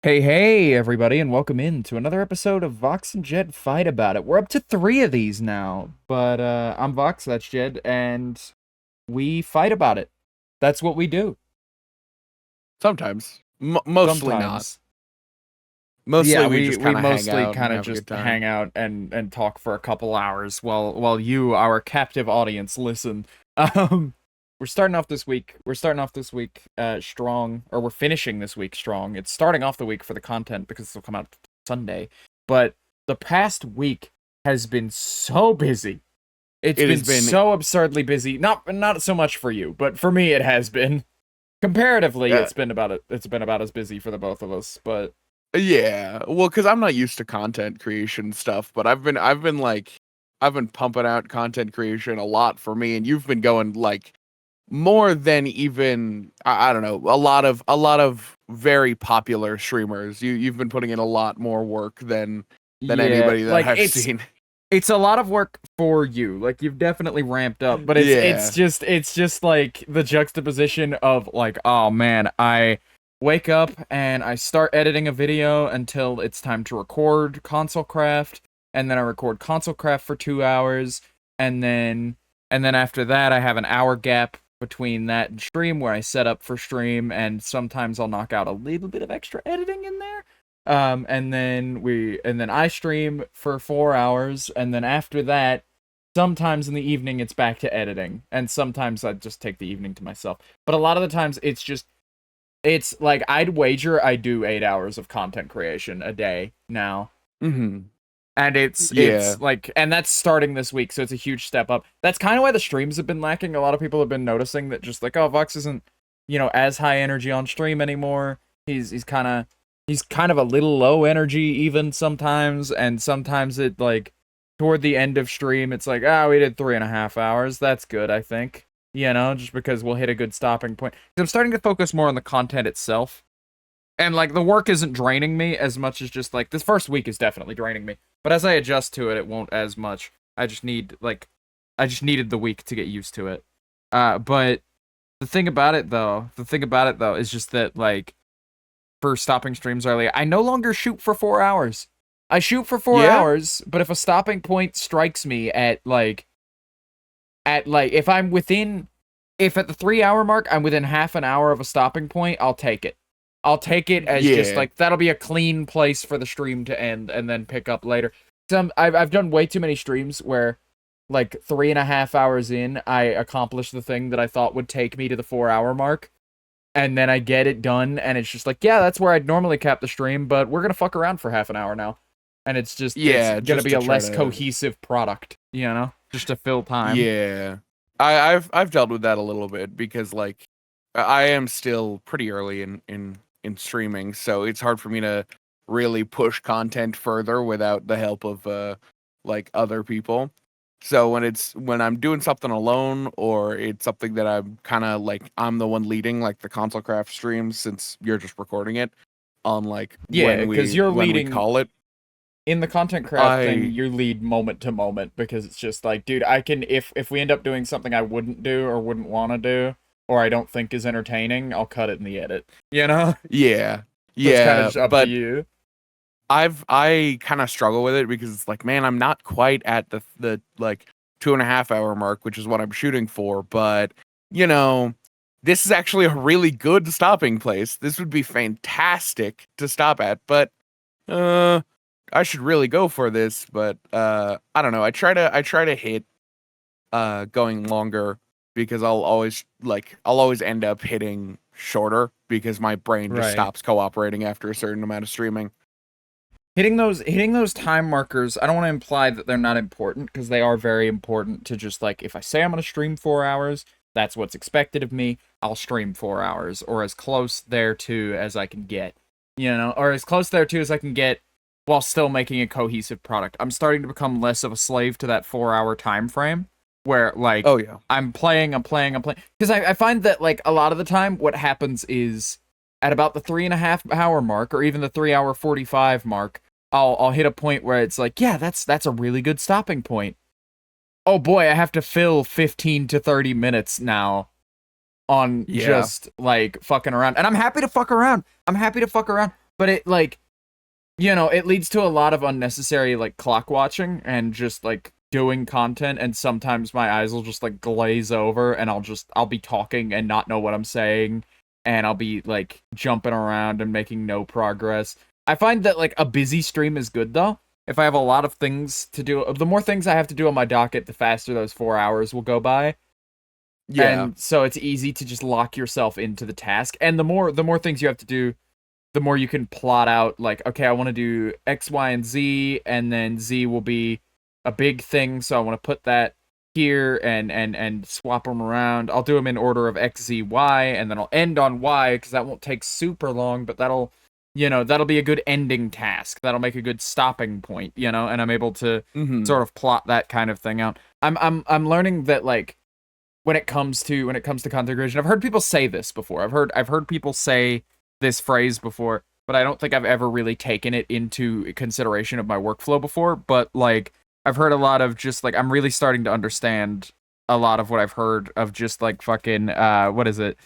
Hey, everybody, and welcome in to another episode of Vox and Jed Fight About It. We're up to 3 of these now, but I'm Vox, that's Jed, and we fight about it. That's what we do. Sometimes. Mostly not. Sometimes. Mostly Yeah, we we just we kind of hang mostly out and kind of have a good just time. hang out and talk for a couple hours while you, our captive audience, listen. Um, we're starting off this week. Strong, or we're finishing this week strong. It's starting off the week for the content because it'll come out Sunday. But the past week has been so busy. It's It been has been, so absurdly busy. Not so much for you, but for me it has been. Comparatively, uh, it's been about as busy for the both of us, but yeah. Well, because I'm not used to content creation stuff, but I've been pumping out content creation a lot for me, and you've been going like more than even I don't know a lot of very popular streamers. You've been putting in a lot more work than yeah, anybody that like I've it's seen. it's a lot of work for you. Like you've definitely ramped up, but Yeah. it's just like the juxtaposition of like, oh man, I wake up and I start editing a video until it's time to record console craft, and then I record console craft for 2 hours, and then after that I have an hour gap between that and stream where I set up for stream, and sometimes I'll knock out a little bit of extra editing in there. And then I stream for 4 hours, and then after that, sometimes in the evening it's back to editing, and sometimes I just take the evening to myself. But a lot of the times it's like I'd wager I do 8 hours of content creation a day now. Hmm. And Yeah. it's like, and that's starting this week, so it's a huge step up. That's kind of why the streams have been lacking. A lot of people have been noticing that, just like, oh, Vox isn't, as high energy on stream anymore. He's kind of a little low energy even sometimes, and sometimes it, like, toward the end of stream, it's like, we did 3.5 hours. That's good, I think. Just because we'll hit a good stopping point. 'Cause I'm starting to focus more on the content itself. And, like, the work isn't draining me as much as just, like, this first week is definitely draining me. But as I adjust to it, it won't as much. I just needed the week to get used to it. But the thing about it though is just that, like, for stopping streams early, I no longer shoot for 4 hours. I shoot for four Yeah. hours, but if a stopping point strikes me at if I'm within, if at the 3 hour mark I'm within half an hour of a stopping point, I'll take it. I'll take it as just Yeah. like, that'll be a clean place for the stream to end and then pick up later. I've done way too many streams where, like, 3.5 hours in, I accomplish the thing that I thought would take me to the 4 hour mark, and then I get it done, and it's just like, yeah, that's where I'd normally cap the stream, but we're gonna fuck around for half an hour now, and it's Yeah, gonna just be to a try less to. cohesive product, just to fill time. Yeah. I've dealt with that a little bit because like I am still pretty early in streaming, so it's hard for me to really push content further without the help of like other people. So when I'm doing something alone, or it's something that I'm kind of like I'm the one leading, like the console craft streams, since you're just recording it on like Yeah, when because we you're when we leading call it. in the content craft thing. I You lead moment to moment because it's just like, dude, I can, if we end up doing something I wouldn't do or wouldn't want to do, or I don't think is entertaining, I'll cut it in the edit. Yeah. So it's kind of Yeah, just up to but you. I kind of struggle with it because it's like, man, I'm not quite at the like 2.5 hour mark, which is what I'm shooting for. But you know, this is actually a really good stopping place. This would be fantastic to stop at, but uh, I should really go for this. But I don't know. I try to hit going longer because I'll always end up hitting shorter because my brain just Right. stops cooperating after a certain amount of streaming. Hitting those time markers, I don't want to imply that they're not important, because they are very important. To just, like, if I say I'm going to stream 4 hours, that's what's expected of me. I'll stream 4 hours, or as close thereto as I can get. Or as close thereto as I can get while still making a cohesive product. I'm starting to become less of a slave to that 4 hour time frame, where, like, Oh yeah. I'm playing. Because I find that, like, a lot of the time what happens is, at about the 3.5 hour mark, or even the 3 hour 45 mark, I'll hit a point where it's like, yeah, that's a really good stopping point. Oh boy, I have to fill 15 to 30 minutes now on Yeah. just, like, fucking around. And I'm happy to fuck around. I'm happy to fuck around. but it like, it leads to a lot of unnecessary like clock watching and just like doing content, and sometimes my eyes will just like glaze over and I'll be talking and not know what I'm saying, and I'll be like jumping around and making no progress. I find that like a busy stream is good though. If I have a lot of things to do, the more things I have to do on my docket, the faster those 4 hours will go by. Yeah. And so it's easy to just lock yourself into the task. And the more things you have to do, the more you can plot out like, okay, I want to do X, Y, and Z, and then Z will be a big thing, so I want to put that here and swap them around. I'll do them in order of X, Z, Y, and then I'll end on Y because that won't take super long, but that'll be a good ending task. That'll make a good stopping point, and I'm able to sort of plot that kind of thing out. I'm learning that like when it comes to content creation, I've heard people say this before. I've heard people say this phrase before, but I don't think I've ever really taken it into consideration of my workflow before. But like I've heard a lot of just like I'm really starting to understand a lot of what I've heard of just like fucking what is it?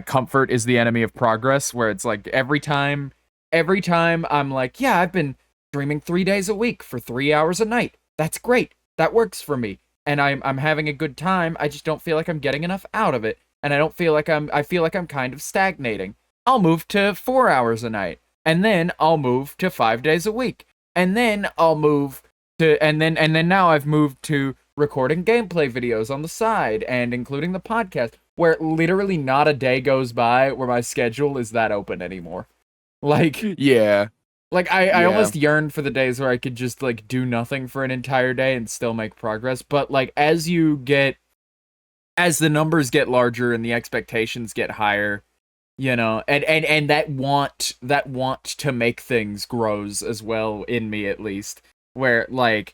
Comfort is the enemy of progress, where it's like every time I'm like, yeah, I've been streaming 3 days a week for 3 hours a night. That's great. That works for me. And I'm having a good time. I just don't feel like I'm getting enough out of it. And I feel like I'm kind of stagnating. I'll move to 4 hours a night. And then I'll move to 5 days a week. And then I'll move to and then now I've moved to recording gameplay videos on the side and including the podcast, where literally not a day goes by where my schedule is that open anymore. Like Yeah. like I almost yearn for the days where I could just like do nothing for an entire day and still make progress. But like as the numbers get larger and the expectations get higher, and that want to make things grows as well in me, at least, where like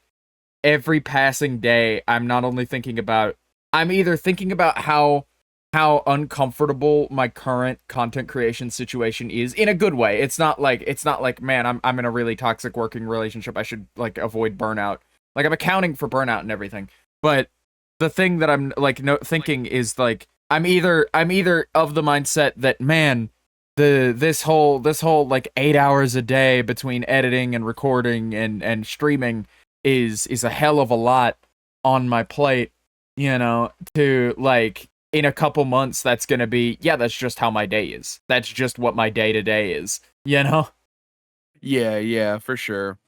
every passing day I'm either thinking about how uncomfortable my current content creation situation is, in a good way. It's not like man, I'm in a really toxic working relationship, I should like avoid burnout. Like I'm accounting for burnout and everything. But the thing that I'm like thinking is like I'm either of the mindset that, man, this whole like 8 hours a day between editing and recording and streaming is a hell of a lot on my plate, to like in a couple months that's gonna be, yeah, that's just how my day is. That's just what my day to day is, Yeah, for sure.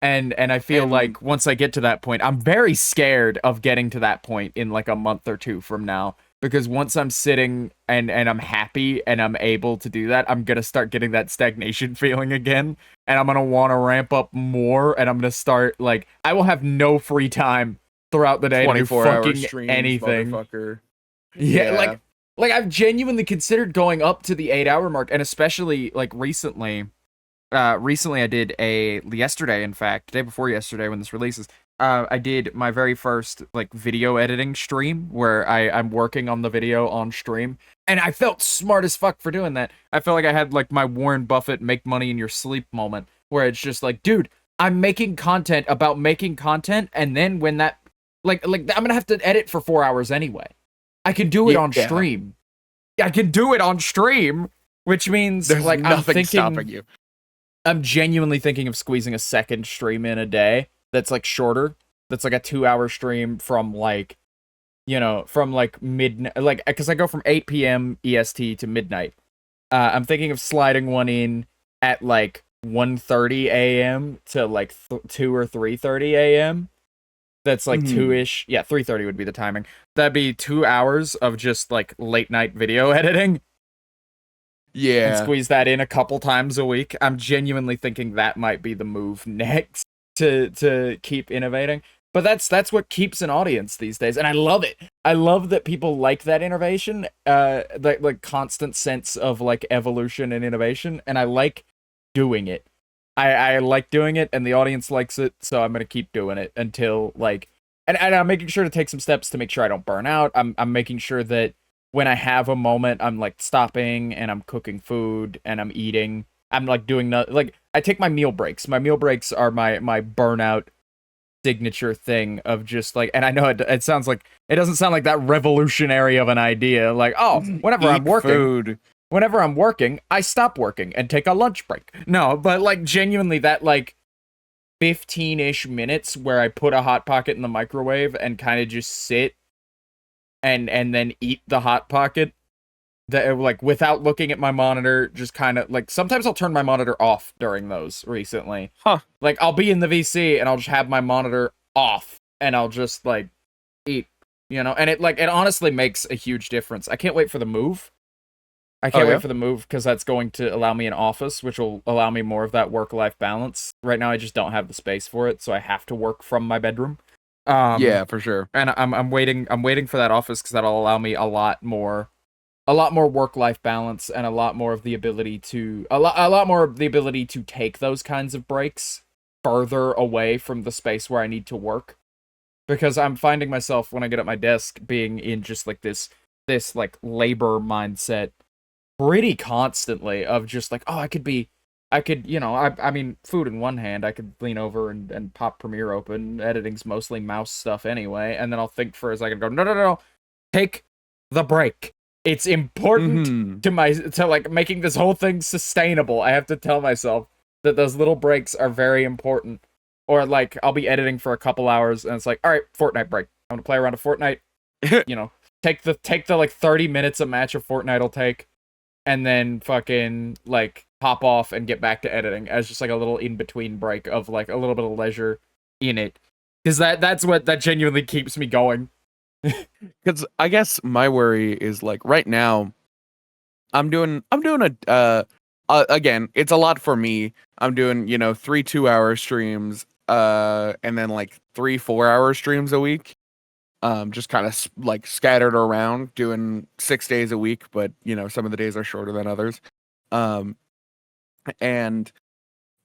And I feel like once I get to that point, I'm very scared of getting to that point in like a month or two from now. Because once I'm sitting and I'm happy and I'm able to do that, I'm gonna start getting that stagnation feeling again. And I'm gonna want to ramp up more, and I'm gonna start like I will have no free time throughout the day to do 24-hour fucking streams, anything. motherfucker. Yeah, like I've genuinely considered going up to the 8 hour mark, and especially like recently I did yesterday, in fact, day before yesterday when this releases, I did my very first like video editing stream where I'm working on the video on stream, and I felt smart as fuck for doing that. I felt like I had like my Warren Buffett make money in your sleep moment, where it's just like, dude, I'm making content about making content, and then when that like I'm gonna have to edit for 4 hours anyway. I can do it on stream. I can do it on stream, which means there's like nothing stopping you. I'm genuinely thinking of squeezing a second stream in a day that's like shorter. That's like a 2 hour stream from like, from like midnight, like, because I go from 8 p.m. EST to midnight. I'm thinking of sliding one in at like 1:30 a.m. to like 2 or 3:30 a.m. That's like 2-ish. Yeah, 3:30 would be the timing. That'd be 2 hours of just like late night video editing. Yeah. And squeeze that in a couple times a week. I'm genuinely thinking that might be the move next to keep innovating. But that's what keeps an audience these days, and I love it. I love that people like that innovation, like constant sense of like evolution and innovation, and I like doing it. I like doing it, and the audience likes it, so I'm gonna keep doing it until like, and I'm making sure to take some steps to make sure I don't burn out. I'm making sure that when I have a moment, I'm like stopping and I'm cooking food and I'm eating. I'm like doing like I take my meal breaks. My meal breaks are my burnout signature thing of just like, and I know it doesn't sound like that revolutionary of an idea. Like, oh, whenever I'm working, whenever I'm working, I stop working and take a lunch break. No, but like genuinely that like 15-ish minutes where I put a hot pocket in the microwave and kind of just sit and then eat the hot pocket, that like without looking at my monitor, just kind of like sometimes I'll turn my monitor off during those recently. Huh. Like I'll be in the VC and I'll just have my monitor off and I'll just like eat, and it honestly makes a huge difference. I can't wait for the move. I can't wait for the move because that's going to allow me an office, which will allow me more of that work-life balance. Right now I just don't have the space for it, so I have to work from my bedroom. Yeah, for sure. And I'm waiting for that office because that'll allow me a lot more work-life balance and a lot more of the ability to take those kinds of breaks further away from the space where I need to work. Because I'm finding myself when I get at my desk being in just like this like labor mindset pretty constantly of just like, oh, I mean, food in one hand, I could lean over and pop Premiere open. Editing's mostly mouse stuff anyway, and then I'll think for a second, go, no, take the break. It's important to like making this whole thing sustainable. I have to tell myself that those little breaks are very important. Or like I'll be editing for a couple hours and it's like, all right, Fortnite break. I'm gonna play around a Fortnite. Take the like 30 minutes a match of Fortnite will take, and then fucking like hop off and get back to editing as just like a little in between break of like a little bit of leisure in it. Because that's what that genuinely keeps me going. Because I guess my worry is like right now, I'm doing again, it's a lot for me. I'm doing 3 2-hour streams, and then like 3 4-hour streams a week. Just kind of like scattered around, doing 6 days a week, but some of the days are shorter than others. And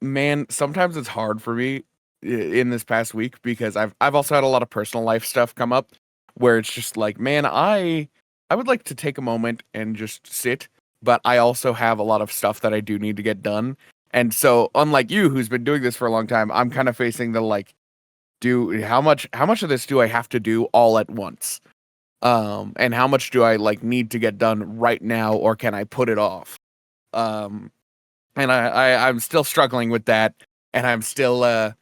man, sometimes it's hard for me in this past week because I've also had a lot of personal life stuff come up where it's just like, man, I would like to take a moment and just sit, but I also have a lot of stuff that I do need to get done. And so unlike you, who's been doing this for a long time, I'm kind of facing the like, how much of this do I have to do all at once? And how much do I like need to get done right now, or can I put it off? And I'm still struggling with that, and I'm still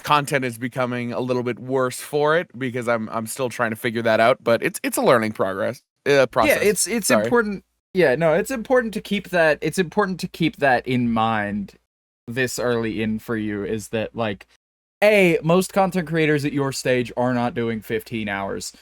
content is becoming a little bit worse for it because I'm still trying to figure that out, but it's a learning process. Yeah, it's Sorry. important. Yeah, no, it's important to keep that. It's important to keep that in mind this early in for you. Is that like, most content creators at your stage are not doing 15 hours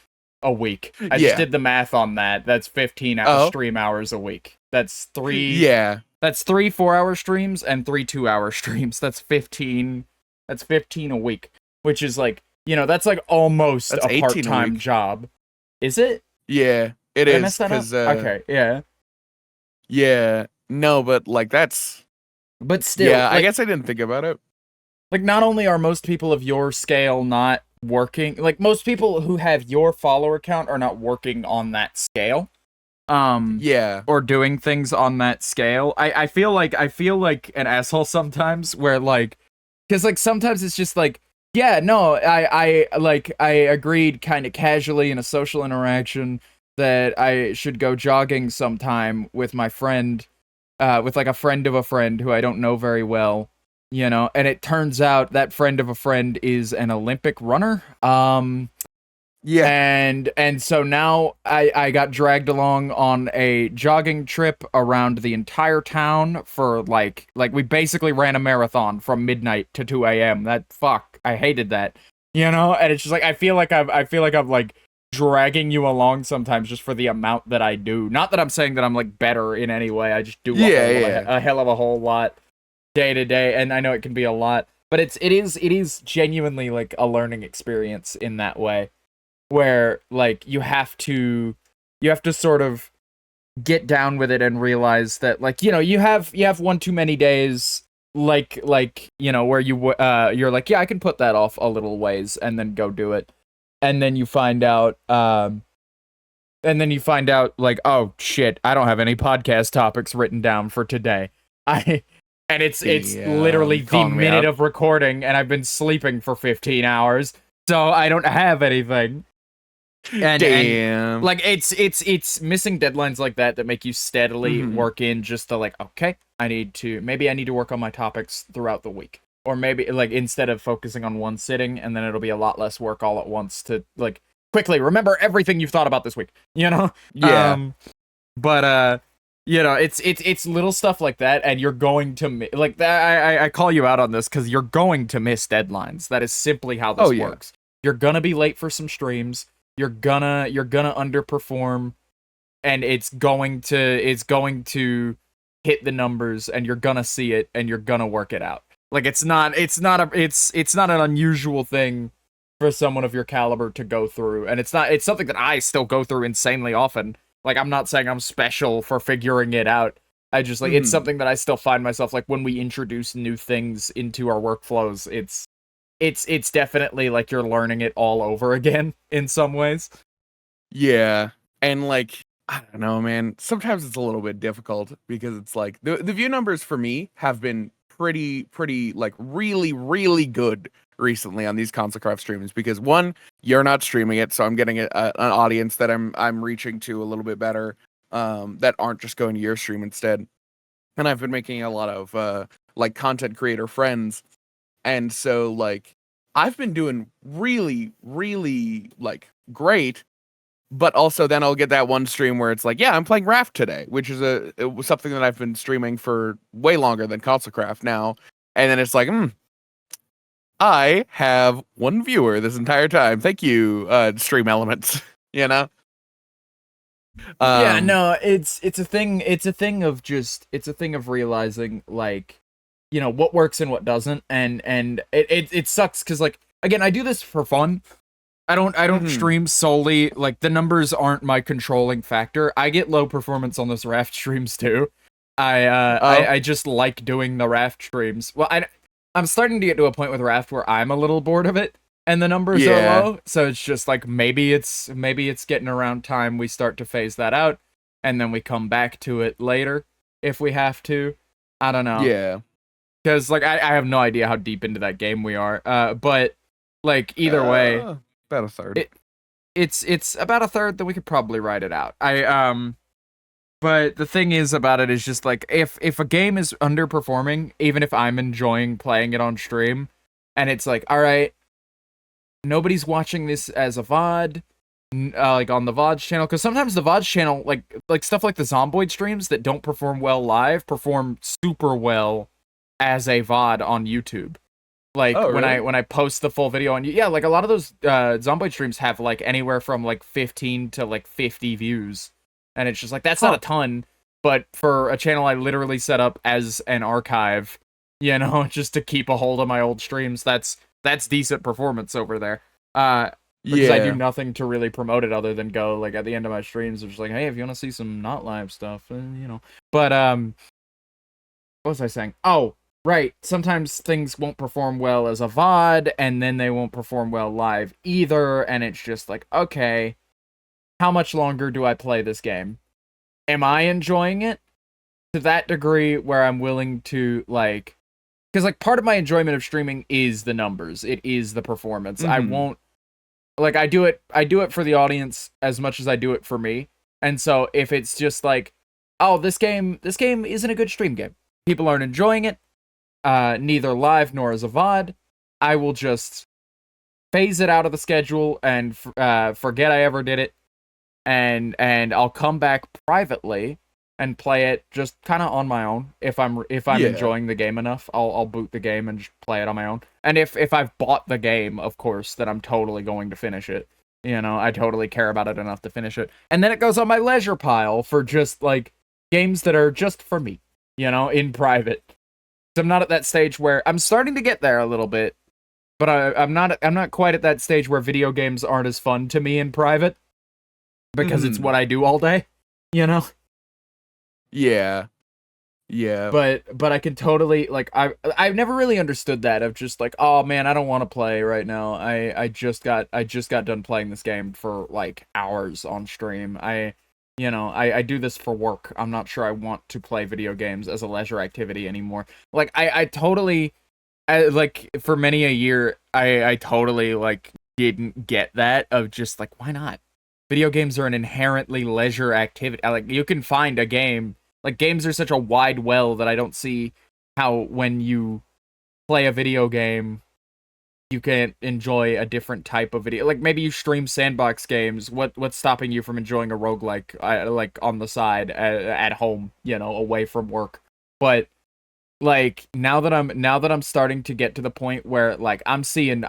a week. I just did the math on that. That's 15 stream hours a week. That's 3. Yeah. That's 3 4-hour streams and 3 2-hour streams. That's 15. That's 15 a week, which is like, that's like almost That's a part-time job. Is it? Yeah, it Did I is. mess that up? 'Cause, Okay, yeah. Yeah. No, but like that's. But still, Yeah, like, I guess I didn't think about it. like not only are most people of your scale not working, like most people who have your follower count are not working on that scale. Yeah. Or doing things on that scale. I feel like an asshole sometimes where like, because like sometimes it's just like, yeah, no, I agreed kind of casually in a social interaction that I should go jogging sometime with my friend, with like a friend of a friend who I don't know very well, and it turns out that friend of a friend is an Olympic runner. Yeah. And so now I got dragged along on a jogging trip around the entire town for like we basically ran a marathon from midnight to 2 a.m. I hated that. And it's just like I feel like I'm like dragging you along sometimes just for the amount that I do. Not that I'm saying that I'm like better in any way. I just do a hell of a whole lot day to day, and I know it can be a lot, but it is genuinely like a learning experience in that way. Where like you have to sort of get down with it and realize that like you have one too many days like where you're like, yeah, I can put that off a little ways and then go do it, and then you find out like, oh shit, I don't have any podcast topics written down for today. It's literally the minute of recording and I've been sleeping for 15 hours, so I don't have anything. and Damn. like it's missing deadlines like that make you steadily work in just to like, okay, maybe I need to work on my topics throughout the week, or maybe like instead of focusing on one sitting, and then it'll be a lot less work all at once to like quickly remember everything you've thought about this week, you know. Yeah. But you know, it's little stuff like that, and you're going to like that. I call you out on this because you're going to miss deadlines. That is simply how this works. You're gonna be late for some streams. You're gonna underperform, and it's going to hit the numbers, and you're gonna see it, and you're gonna work it out. Like it's not an unusual thing for someone of your caliber to go through, and it's something that I still go through insanely often. Like, I'm not saying I'm special for figuring it out. I just, like, it's something that I still find myself, like, when we introduce new things into our workflows, it's definitely, like, you're learning it all over again, in some ways. Yeah. And, like, I don't know, man. Sometimes it's a little bit difficult, because it's, like, the view numbers for me have been pretty, like, really, really good recently on these console craft streams, because one, you're not streaming it, so I'm getting an audience that I'm reaching to a little bit better, that aren't just going to your stream instead. And I've been making a lot of like content creator friends, and so like I've been doing really, really like great. But also then I'll get that one stream where it's like, yeah, I'm playing Raft today, which is it was something that I've been streaming for way longer than console craft now, and then it's like, I have one viewer this entire time. Thank you, Stream Elements. You know? Yeah, no, it's a thing of realizing, like, you know, what works and what doesn't, and it sucks because, like, again, I do this for fun. I don't stream solely, like, the numbers aren't my controlling factor. I get low performance on those Raft streams too. I just like doing the Raft streams. Well, I'm starting to get to a point with Raft where I'm a little bored of it, and the numbers are low. So it's just like maybe it's getting around time we start to phase that out, and then we come back to it later if we have to. I don't know. Yeah. Because like I have no idea how deep into that game we are. But like either way, about a third. It's about a third that we could probably write it out. But the thing is about it is just like if a game is underperforming, even if I'm enjoying playing it on stream, and it's like, all right, nobody's watching this as a VOD, like on the VOD channel, because sometimes the VOD channel, like stuff like the Zomboid streams that don't perform well live, perform super well as a VOD on YouTube. Like when I post the full video on, yeah, like a lot of those Zomboid streams have like anywhere from like 15 to like 50 views. And it's just like, that's not a ton, but for a channel I literally set up as an archive, you know, just to keep a hold of my old streams, that's decent performance over there. Because I do nothing to really promote it other than go, like, at the end of my streams, it's just like, hey, if you want to see some not live stuff, you know. But, what was I saying? Oh, right, sometimes things won't perform well as a VOD, and then they won't perform well live either, and it's just like, okay, how much longer do I play this game? Am I enjoying it to that degree where I'm willing to, like, because, like, part of my enjoyment of streaming is the numbers. It is the performance. I won't, like, I do it for the audience as much as I do it for me. And so if it's just like, oh, this game isn't a good stream game, people aren't enjoying it, neither live nor as a VOD, I will just phase it out of the schedule and forget I ever did it. And I'll come back privately and play it just kind of on my own. If I'm enjoying the game enough, I'll boot the game and just play it on my own. And if I've bought the game, of course, then I'm totally going to finish it. You know, I totally care about it enough to finish it. And then it goes on my leisure pile for just like games that are just for me, you know, in private. So I'm not at that stage where I'm starting to get there a little bit, but I'm not quite at that stage where video games aren't as fun to me in private. Because it's what I do all day, you know? Yeah. But I can totally, like, I've never really understood that of just like, oh man, I don't want to play right now. I just got done playing this game for like hours on stream. I do this for work. I'm not sure I want to play video games as a leisure activity anymore. Like I totally, like, for many a year, I totally like didn't get that of just like, why not? video games are an inherently leisure activity. Like, you can find a game. Like, games are such a wide well that I don't see how when you play a video game, you can enjoy a different type of video. Like, maybe you stream sandbox games. What's stopping you from enjoying a roguelike, like, on the side at home, away from work? But like, now that I'm starting to get to the point where, like, I'm seeing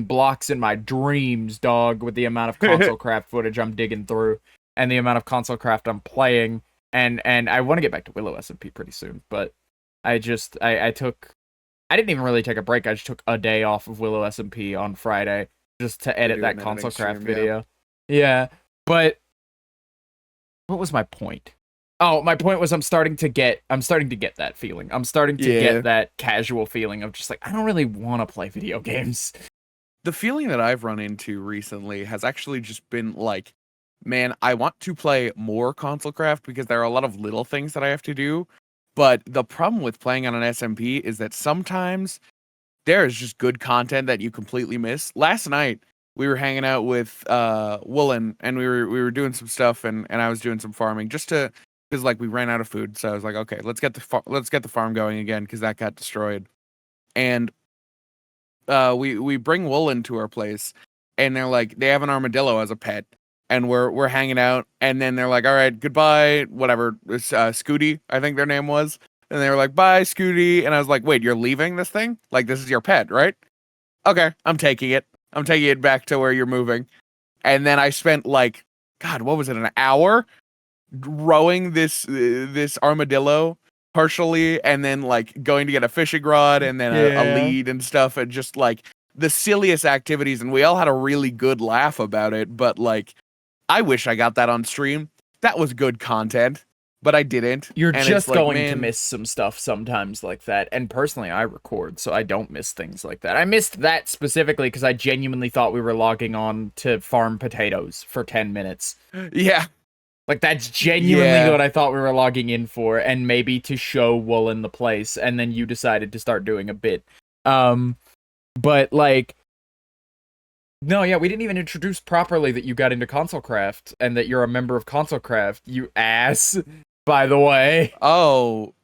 blocks in my dreams, dog, with the amount of console craft footage I'm digging through and the amount of console craft I'm playing, and I want to get back to Willow SMP pretty soon, but I didn't even really take a break. I just took a day off of Willow SMP on Friday just to edit that console craft video. Yeah, but what was my point? Oh, my point was I'm starting to get that feeling. I'm starting to get that casual feeling of just like, I don't really want to play video games. The feeling that I've run into recently has actually just been like, man, I want to play more console craft because there are a lot of little things that I have to do. But the problem with playing on an SMP is that sometimes there is just good content that you completely miss. Last night we were hanging out with Woolen, and we were doing some stuff, and I was doing some farming just to, because like we ran out of food. So I was like, okay, let's get the farm going again because that got destroyed. And we bring Woolen to our place, and they're like, they have an armadillo as a pet, and we're hanging out, and then they're like, all right, goodbye, whatever. It's Scooty, I think their name was. And they were like, bye, Scooty. And I was like, wait, you're leaving this thing? Like, this is your pet, right? Okay, I'm taking it. I'm taking it back to where you're moving. And then I spent like, God, what was it, an hour rowing this armadillo partially, and then like going to get a fishing rod and then a lead and stuff, and just like the silliest activities. And we all had a really good laugh about it. But like, I wish I got that on stream. That was good content. But I didn't. You're just going to miss some stuff sometimes like that. And personally, I record, so I don't miss things like that. I missed that specifically because I genuinely thought we were logging on to farm potatoes for 10 minutes. Yeah. Like, that's genuinely what I thought we were logging in for, and maybe to show Woolen the place, and then you decided to start doing a bit. But, like, no, yeah, we didn't even introduce properly that you got into console craft, and that you're a member of console craft, you ass. By the way. Oh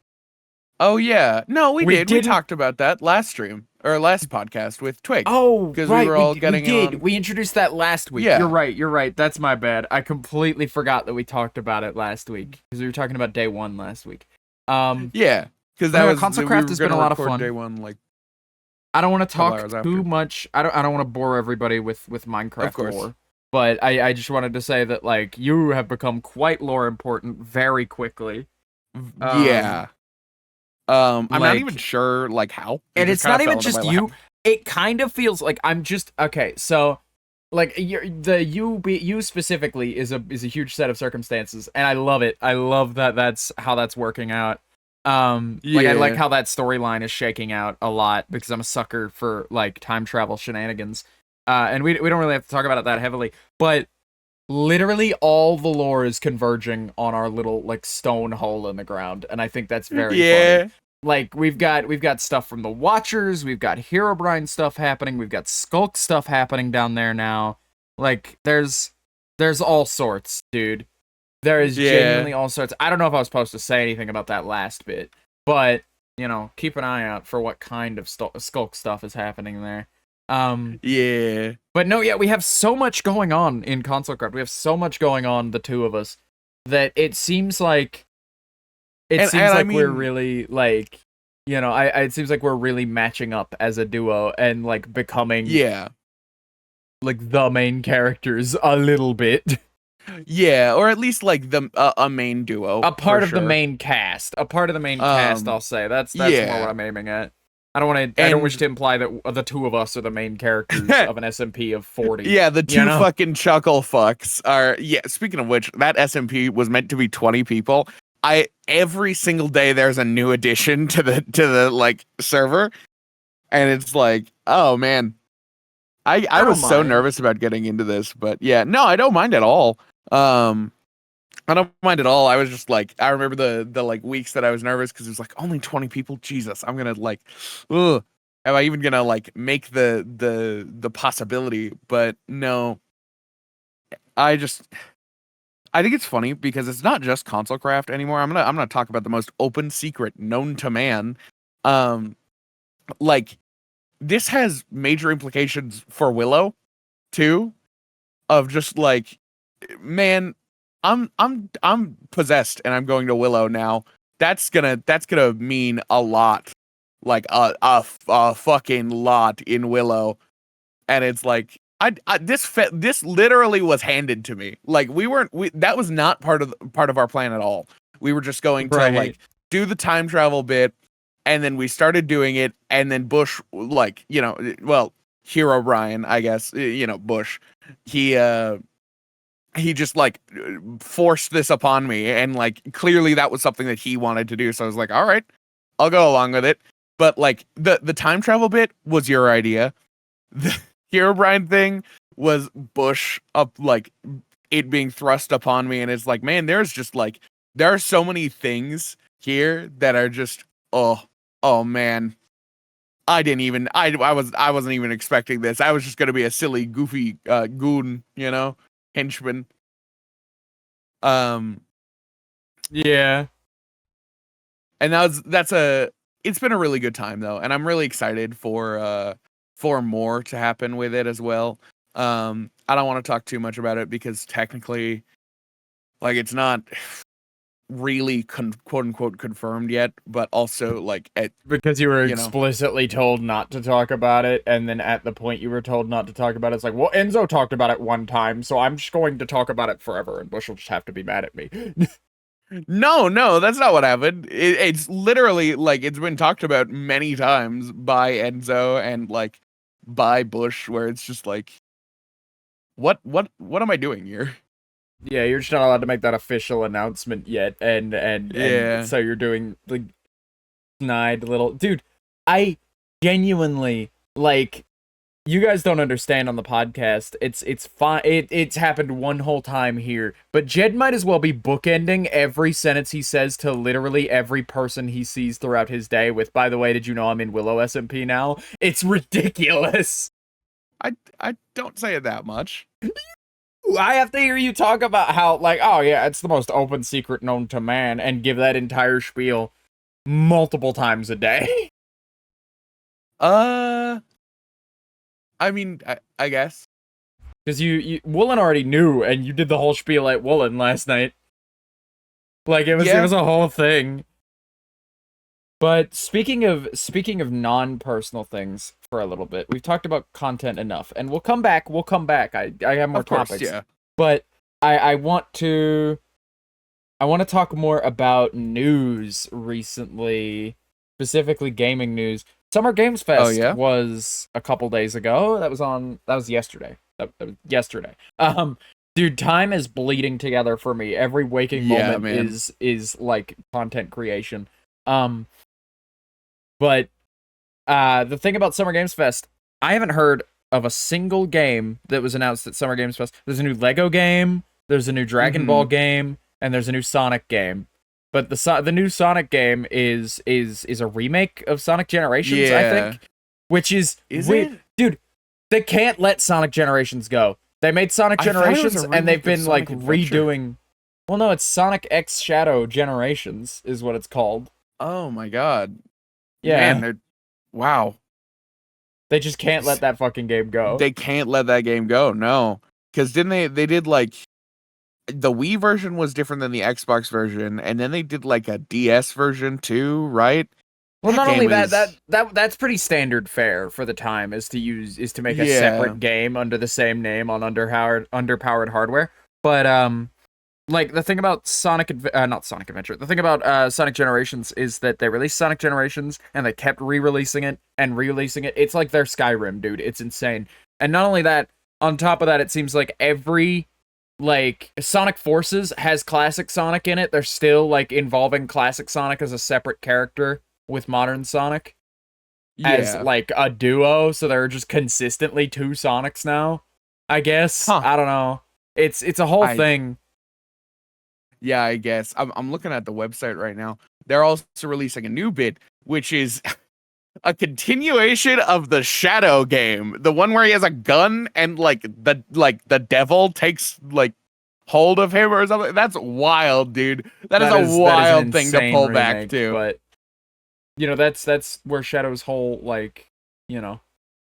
yeah. No, we did. We talked about that last stream or last podcast with Twig. Oh, because we were all getting on. We introduced that last week. Yeah. You're right. That's my bad. I completely forgot that we talked about it last week because we were talking about day one last week. Yeah, because that was console craft has been a lot of fun. Day one, like, I don't want to talk too much. I don't want to bore everybody with Minecraft lore. But I just wanted to say that, like, you have become quite lore important very quickly. Yeah. I'm not even sure, like, how. And it's not even just you. It kind of feels like I'm just... Okay, so, like, you specifically is a huge set of circumstances, and I love it. I love that that's how that's working out. Like, I like how that storyline is shaking out a lot, because I'm a sucker for, like, time travel shenanigans. And we don't really have to talk about it that heavily, but literally all the lore is converging on our little, like, stone hole in the ground, and I think that's very funny. Like, we've got stuff from the Watchers, we've got Herobrine stuff happening, we've got Skulk stuff happening down there now. Like, there's all sorts, dude. There is genuinely all sorts. I don't know if I was supposed to say anything about that last bit, but, keep an eye out for what kind of Skulk stuff is happening there. But no, we have so much going on in console craft. We have so much going on, the two of us, that it seems like we're really, like, it seems like we're really matching up as a duo and, like, becoming like the main characters a little bit. Yeah, or at least like a main duo, a part of the main cast, I'll say. That's more what I'm aiming at. I don't wish to imply that the two of us are the main characters of an SMP of 40. Yeah, the two fucking chuckle fucks are. Yeah, speaking of which, that SMP was meant to be 20 people. Every single day there's a new addition to the like server, and it's like, oh man, I was so nervous about getting into this, but yeah, no, I don't mind at all. I don't mind at all. I was just like, I remember the like weeks that I was nervous because it was like only 20 people. Jesus, I'm gonna like, ugh, am I even gonna like make the possibility? But no, I think it's funny because it's not just console craft anymore. I'm gonna talk about the most open secret known to man. Um, like this has major implications for Willow too. Of just like, man, I'm possessed and I'm going to Willow now. That's gonna mean a lot, like a fucking lot in Willow. And it's like this literally was handed to me. Like we that was not part of our plan at all. We were just going to Right. like do the time travel bit, and then we started doing it, and then Bush, like, well, Hero Brian, I guess, Bush, he just like forced this upon me, and like clearly that was something that he wanted to do. So I was like, all right, I'll go along with it. But like the time travel bit was your idea. The Hero Brian thing was Bush up, like it being thrust upon me, and it's like, man, there are so many things here that are just oh man. I wasn't even expecting this. I was just gonna be a silly, goofy goon, henchman. Um, Yeah. and it's been a really good time though, and I'm really excited for more to happen with it as well. I don't want to talk too much about it because technically, like, it's not really quote unquote confirmed yet, but also like Because you were you know explicitly told not to talk about it, and then at the point you were told not to talk about it, it's like, well, Enzo talked about it one time, so I'm just going to talk about it forever, and Bush will just have to be mad at me. No, that's not what happened. It's literally like it's been talked about many times by Enzo and like by Bush, where it's just like, what am I doing here? Yeah, you're just not allowed to make that official announcement yet, and Yeah. so you're doing the snide little dude. I genuinely, like, you guys don't understand on the podcast. It's fine. It's happened one whole time here, but Jed might as well be bookending every sentence he says to literally every person he sees throughout his day with, by the way, did you know I'm in Willow SMP now? It's ridiculous. I don't say it that much. I have to hear you talk about how, like, oh yeah, it's the most open secret known to man, and give that entire spiel multiple times a day. I mean, I guess. Because you Woolen already knew, and you did the whole spiel at Woolen last night. Like, it was a whole thing. But speaking of non-personal things for a little bit, we've talked about content enough, and we'll come back. I have more Of course, topics. yeah. But I want to talk more about news recently, specifically gaming news. Summer Games Fest was a couple days ago. That was yesterday. That was yesterday. Dude, time is bleeding together for me. Every waking moment is like content creation. But the thing about Summer Games Fest, I haven't heard of a single game that was announced at Summer Games Fest. There's a new Lego game, there's a new Dragon Ball game, and there's a new Sonic game. But the new Sonic game is a remake of Sonic Generations, I think. Which is it? Dude, they can't let Sonic Generations go. They made Sonic Generations and they've been like redoing. Well, no, it's Sonic X Shadow Generations is what it's called. Oh my god. Yeah. Man, wow. They just can't let that fucking game go. They can't let that game go, no. Because didn't they did like the Wii version was different than the Xbox version, and then they did like a DS version too, right? Well, not only that's pretty standard fare for the time is to make a separate game under the same name on underpowered hardware. But like the thing about Sonic Adventure, the thing about Sonic Generations is that they released Sonic Generations and they kept re-releasing it and re-releasing it. It's like their Skyrim, dude. It's insane. And not only that, on top of that, it seems like every like Sonic Forces has classic Sonic in it. They're still like involving classic Sonic as a separate character with modern Sonic as like a duo, so there are just consistently two Sonics now, I guess. I don't know. It's a whole thing. Yeah, I guess. I'm looking at the website right now. They're also releasing a new bit, which is a continuation of the Shadow game, the one where he has a gun and like the devil takes like hold of him or something. That's wild, dude. That is a an wild thing to insane pull back remake, to. but that's where Shadow's whole like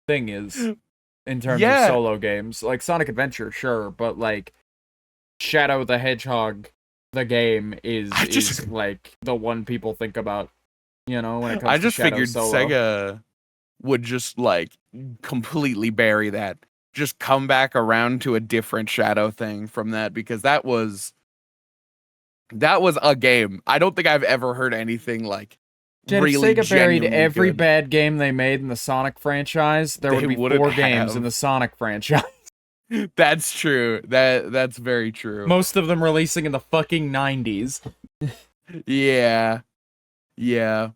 thing is in terms of solo games. Like Sonic Adventure, sure, but like Shadow the Hedgehog, the game is like the one people think about, when it comes I to just Shadow figured solo. Sega would just like completely bury that. Just come back around to a different Shadow thing from that, because that was a game. I don't think I've ever heard anything like Jed, really if Sega buried genuinely every good. bad game they made in the Sonic franchise, there would be 4 games in the Sonic franchise. That's true. That's very true. Most of them releasing in the fucking 90s. Yeah. Yeah.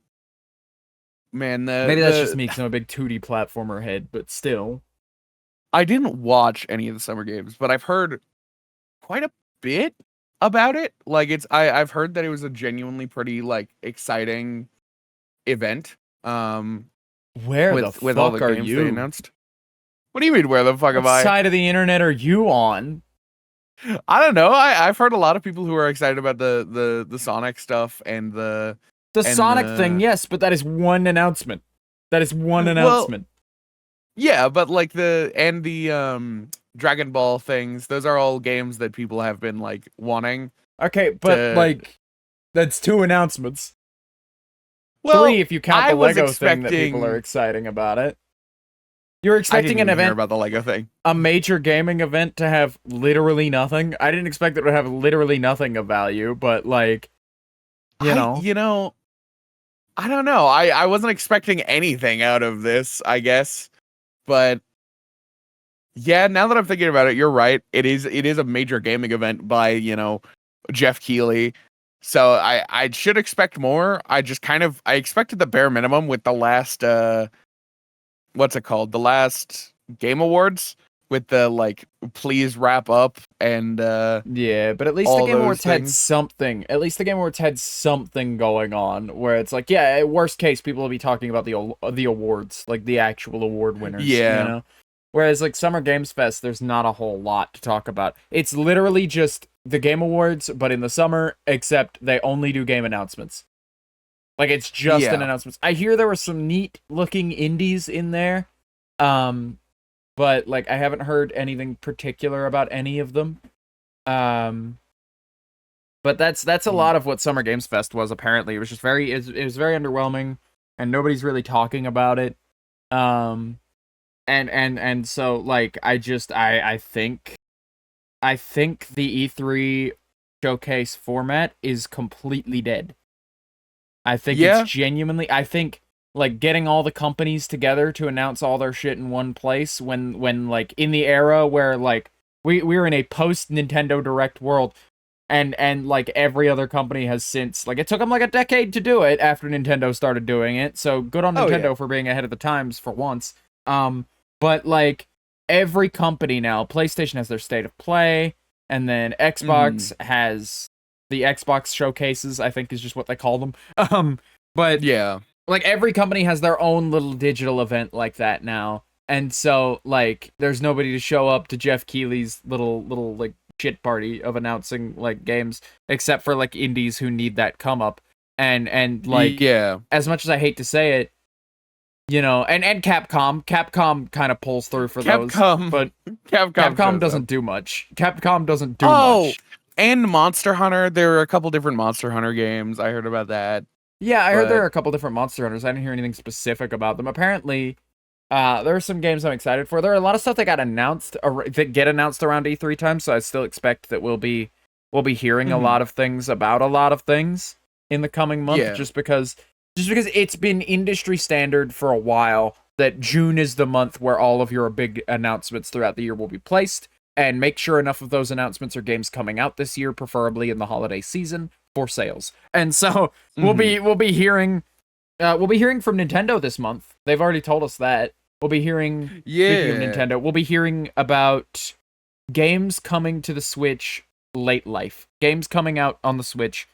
Man, maybe that's just me because I'm a big 2D platformer head, but still. I didn't watch any of the summer games, but I've heard quite a bit about it. Like I've heard that it was a genuinely pretty like exciting event. Where with all the are games you? they announced. What do you mean, where the fuck am I? What side of the internet are you on? I don't know. I've heard a lot of people who are excited about the Sonic stuff and the Sonic thing, yes, but that is one announcement. That is one announcement. Yeah, but like the Dragon Ball things, those are all games that people have been like wanting. Okay, but like that's 2 announcements. Well, 3 if you count the Lego thing that people are exciting about it. You're expecting an event hear about the Lego thing. A major gaming event to have literally nothing. I didn't expect it to have literally nothing of value, but like I don't know. I wasn't expecting anything out of this, I guess. But yeah, now that I'm thinking about it, you're right. It is a major gaming event by, Jeff Keighley. So I should expect more. I expected the bare minimum with the last what's it called? The last Game Awards with the like please wrap up and yeah, but at least the Game Awards had something. At least the Game Awards had something going on where it's like, yeah, at worst case people will be talking about the awards, like the actual award winners, Whereas like Summer Games Fest, there's not a whole lot to talk about. It's literally just the Game Awards, but in the summer, except they only do game announcements. Like it's just an announcement. I hear there were some neat looking indies in there. But like I haven't heard anything particular about any of them. But that's a lot of what Summer Games Fest was apparently. It was just it was very underwhelming and nobody's really talking about it. And so like I think the E3 showcase format is completely dead. I think it's genuinely like getting all the companies together to announce all their shit in one place when like in the era where like we're in a post Nintendo Direct world and like every other company has since, like it took them like a decade to do it after Nintendo started doing it, so good on Nintendo for being ahead of the times for once. But like every company now, PlayStation has their State of Play, and then Xbox has the Xbox showcases, I think is just what they call them. But yeah, like every company has their own little digital event like that now. And so like there's nobody to show up to Jeff Keighley's little like shit party of announcing like games, except for like indies who need that come up. And like as much as I hate to say it, and Capcom kind of pulls through for those, but Capcom doesn't do much. Capcom doesn't do much. And Monster Hunter, there were a couple different Monster Hunter games. I heard about that. Yeah, I heard there are a couple different Monster Hunters. I didn't hear anything specific about them. Apparently, there are some games I'm excited for. There are a lot of stuff that got announced that get announced around E3 time, so I still expect that we'll be hearing a lot of things about a lot of things in the coming month. Just because it's been industry standard for a while that June is the month where all of your big announcements throughout the year will be placed, and make sure enough of those announcements are games coming out this year, preferably in the holiday season, for sales. And so we'll be hearing from Nintendo this month. They've already told us that. We'll be hearing speaking of Nintendo, we'll be hearing about games coming to the Switch late life. Games coming out on the Switch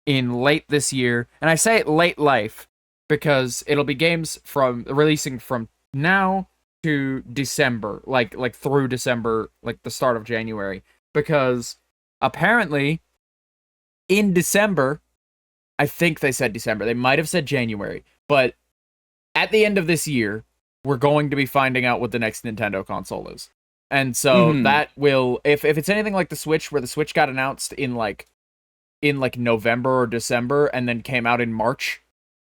in late this year. And I say late life because it'll be games from releasing from now to December, like through December, like the start of January, because apparently in December, I think they said December. They might have said January, but at the end of this year, we're going to be finding out what the next Nintendo console is. And so that will, if it's anything like the Switch, where the Switch got announced in like November or December and then came out in March,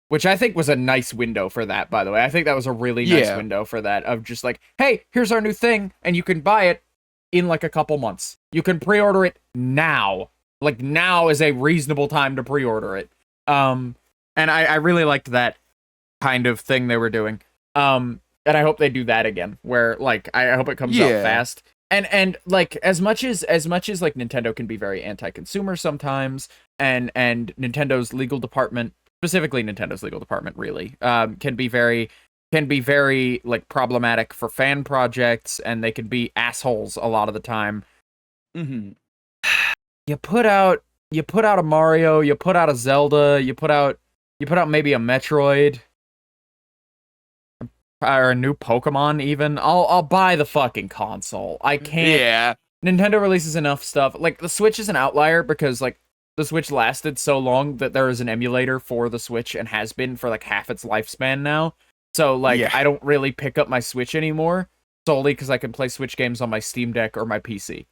which I think was a nice window for that, by the way. I think that was a really nice window for that, of just like, hey, here's our new thing, and you can buy it in like a couple months. You can pre-order it now. Like, now is a reasonable time to pre-order it. And I really liked that kind of thing they were doing. And I hope they do that again, where like I hope it comes out fast. And like as much as like Nintendo can be very anti-consumer sometimes, and Nintendo's legal department, specifically Nintendo's legal department, really can be very like problematic for fan projects, and they can be assholes a lot of the time. You put out a Mario, you put out a Zelda, you put out maybe a Metroid, or a new Pokemon even. I'll buy the fucking console. I can't. Yeah. Nintendo releases enough stuff. Like, the Switch is an outlier because like the Switch lasted so long that there is an emulator for the Switch and has been for like half its lifespan now. So like I don't really pick up my Switch anymore solely because I can play Switch games on my Steam Deck or my PC.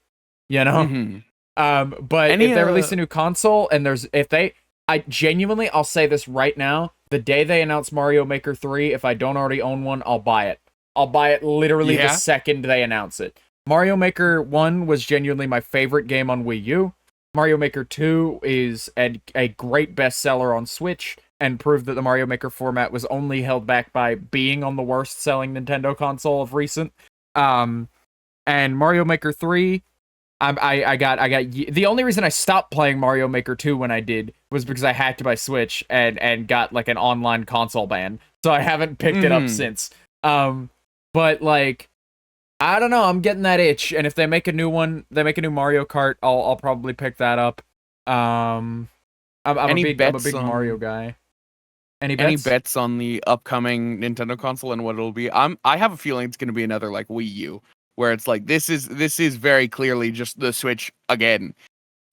You know? But if they release a new console and I genuinely, I'll say this right now, the day they announce Mario Maker 3, if I don't already own one, I'll buy it. I'll buy it literally the second they announce it. Mario Maker 1 was genuinely my favorite game on Wii U. Mario Maker 2 is a great bestseller on Switch, and proved that the Mario Maker format was only held back by being on the worst selling Nintendo console of recent. And Mario Maker 3, I got the only reason I stopped playing Mario Maker 2 when I did was because I hacked my Switch and got like an online console ban. So I haven't picked it up since. But like, I don't know, I'm getting that itch, and if they make a new one, they make a new Mario Kart, I'll probably pick that up. I'm a big Mario guy. Any bets on the upcoming Nintendo console and what it'll be? I have a feeling it's going to be another like Wii U, where it's like this is very clearly just the Switch again,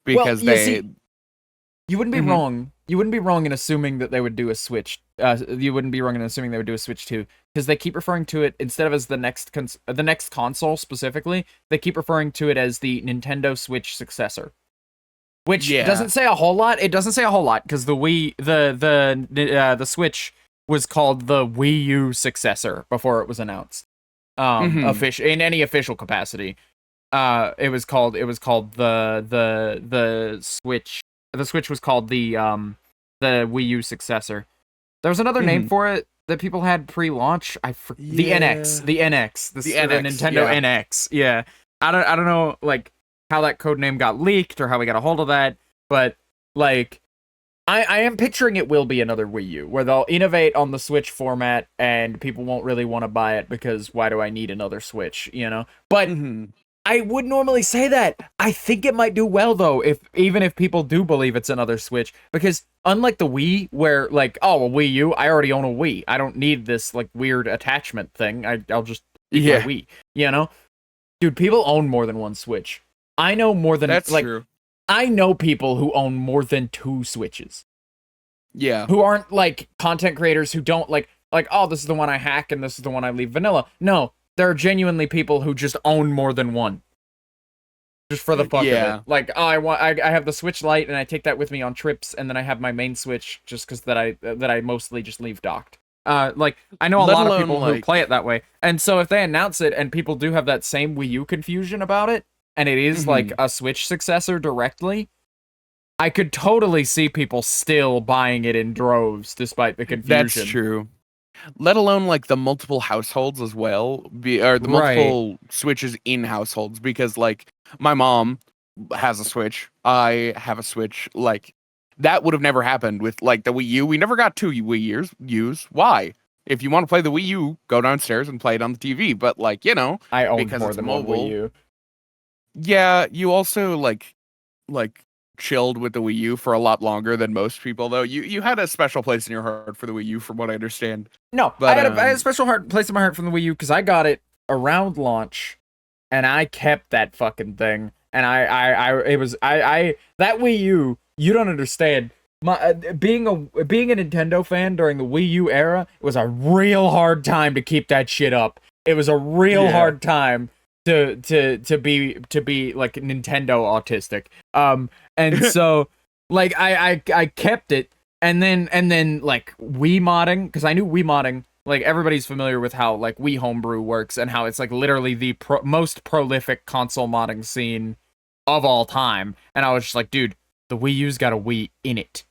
because you wouldn't be wrong. You wouldn't be wrong in assuming that they would do a Switch. You wouldn't be wrong in assuming they would do a Switch 2, because they keep referring to it, instead of as the next console specifically, they keep referring to it as the Nintendo Switch successor. Which doesn't say a whole lot. It doesn't say a whole lot because the Switch was called the Wii U successor before it was announced. Official in any official capacity. It was called the Switch. The Switch was called the Wii U successor. There was another name for it that people had pre-launch. The NX, the Nintendo NX. Yeah, I don't know like how that code name got leaked or how we got a hold of that, but like I am picturing it will be another Wii U, where they'll innovate on the Switch format and people won't really want to buy it because why do I need another Switch, you know? But I would normally say that. I think it might do well though, even if people do believe it's another Switch, because unlike the Wii, where like, oh, a Wii U, I already own a Wii. I don't need this like weird attachment thing. I'll just use my Wii, you know? Dude, people own more than one Switch. I know more than true. I know people who own more than 2 Switches. Yeah. Who aren't like content creators who don't like, oh, this is the one I hack and this is the one I leave vanilla. No, there are genuinely people who just own more than one. Just for the fuck of it. Like, oh, I have the Switch Lite and I take that with me on trips, and then I have my main Switch just because that I mostly just leave docked. Like, I know a lot of people who play it that way. And so if they announce it and people do have that same Wii U confusion about it, and it is like a Switch successor directly, I could totally see people still buying it in droves despite the confusion. That's true. Let alone like the multiple households as well, or the multiple Switches in households, because like my mom has a Switch, I have a Switch. Like that would have never happened with like the Wii U. We never got 2 Wii U's. Why? If you want to play the Wii U, go downstairs and play it on the TV. But like, you know, I own more than one Wii U. Yeah, you also like chilled with the Wii U for a lot longer than most people, though. You had a special place in your heart for the Wii U, from what I understand. No, But I had a special place in my heart from the Wii U because I got it around launch, and I kept that fucking thing. And that Wii U, you don't understand. My being a Nintendo fan during the Wii U era, it was a real hard time to keep that shit up. It was a real hard time to be like Nintendo autistic. And so like I kept it, and then like Wii modding, because I knew Wii modding, like everybody's familiar with how like Wii homebrew works and how it's like literally the most prolific console modding scene of all time. And I was just like, dude, the Wii U's got a Wii in it.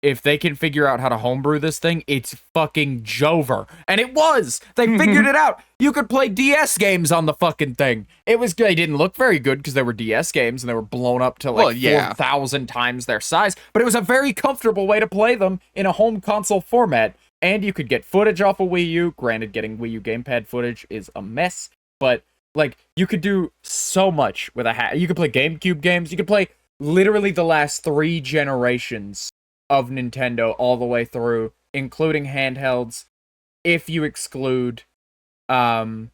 If they can figure out how to homebrew this thing, it's fucking Jover. And it was! They figured it out! You could play DS games on the fucking thing. It was good. They didn't look very good because they were DS games and they were blown up to like 4,000 times their size. But it was a very comfortable way to play them in a home console format. And you could get footage off of Wii U. Granted, getting Wii U gamepad footage is a mess. But, like, you could do so much with a You could play GameCube games. You could play literally the last 3 generations of Nintendo all the way through, including handhelds, if you exclude actually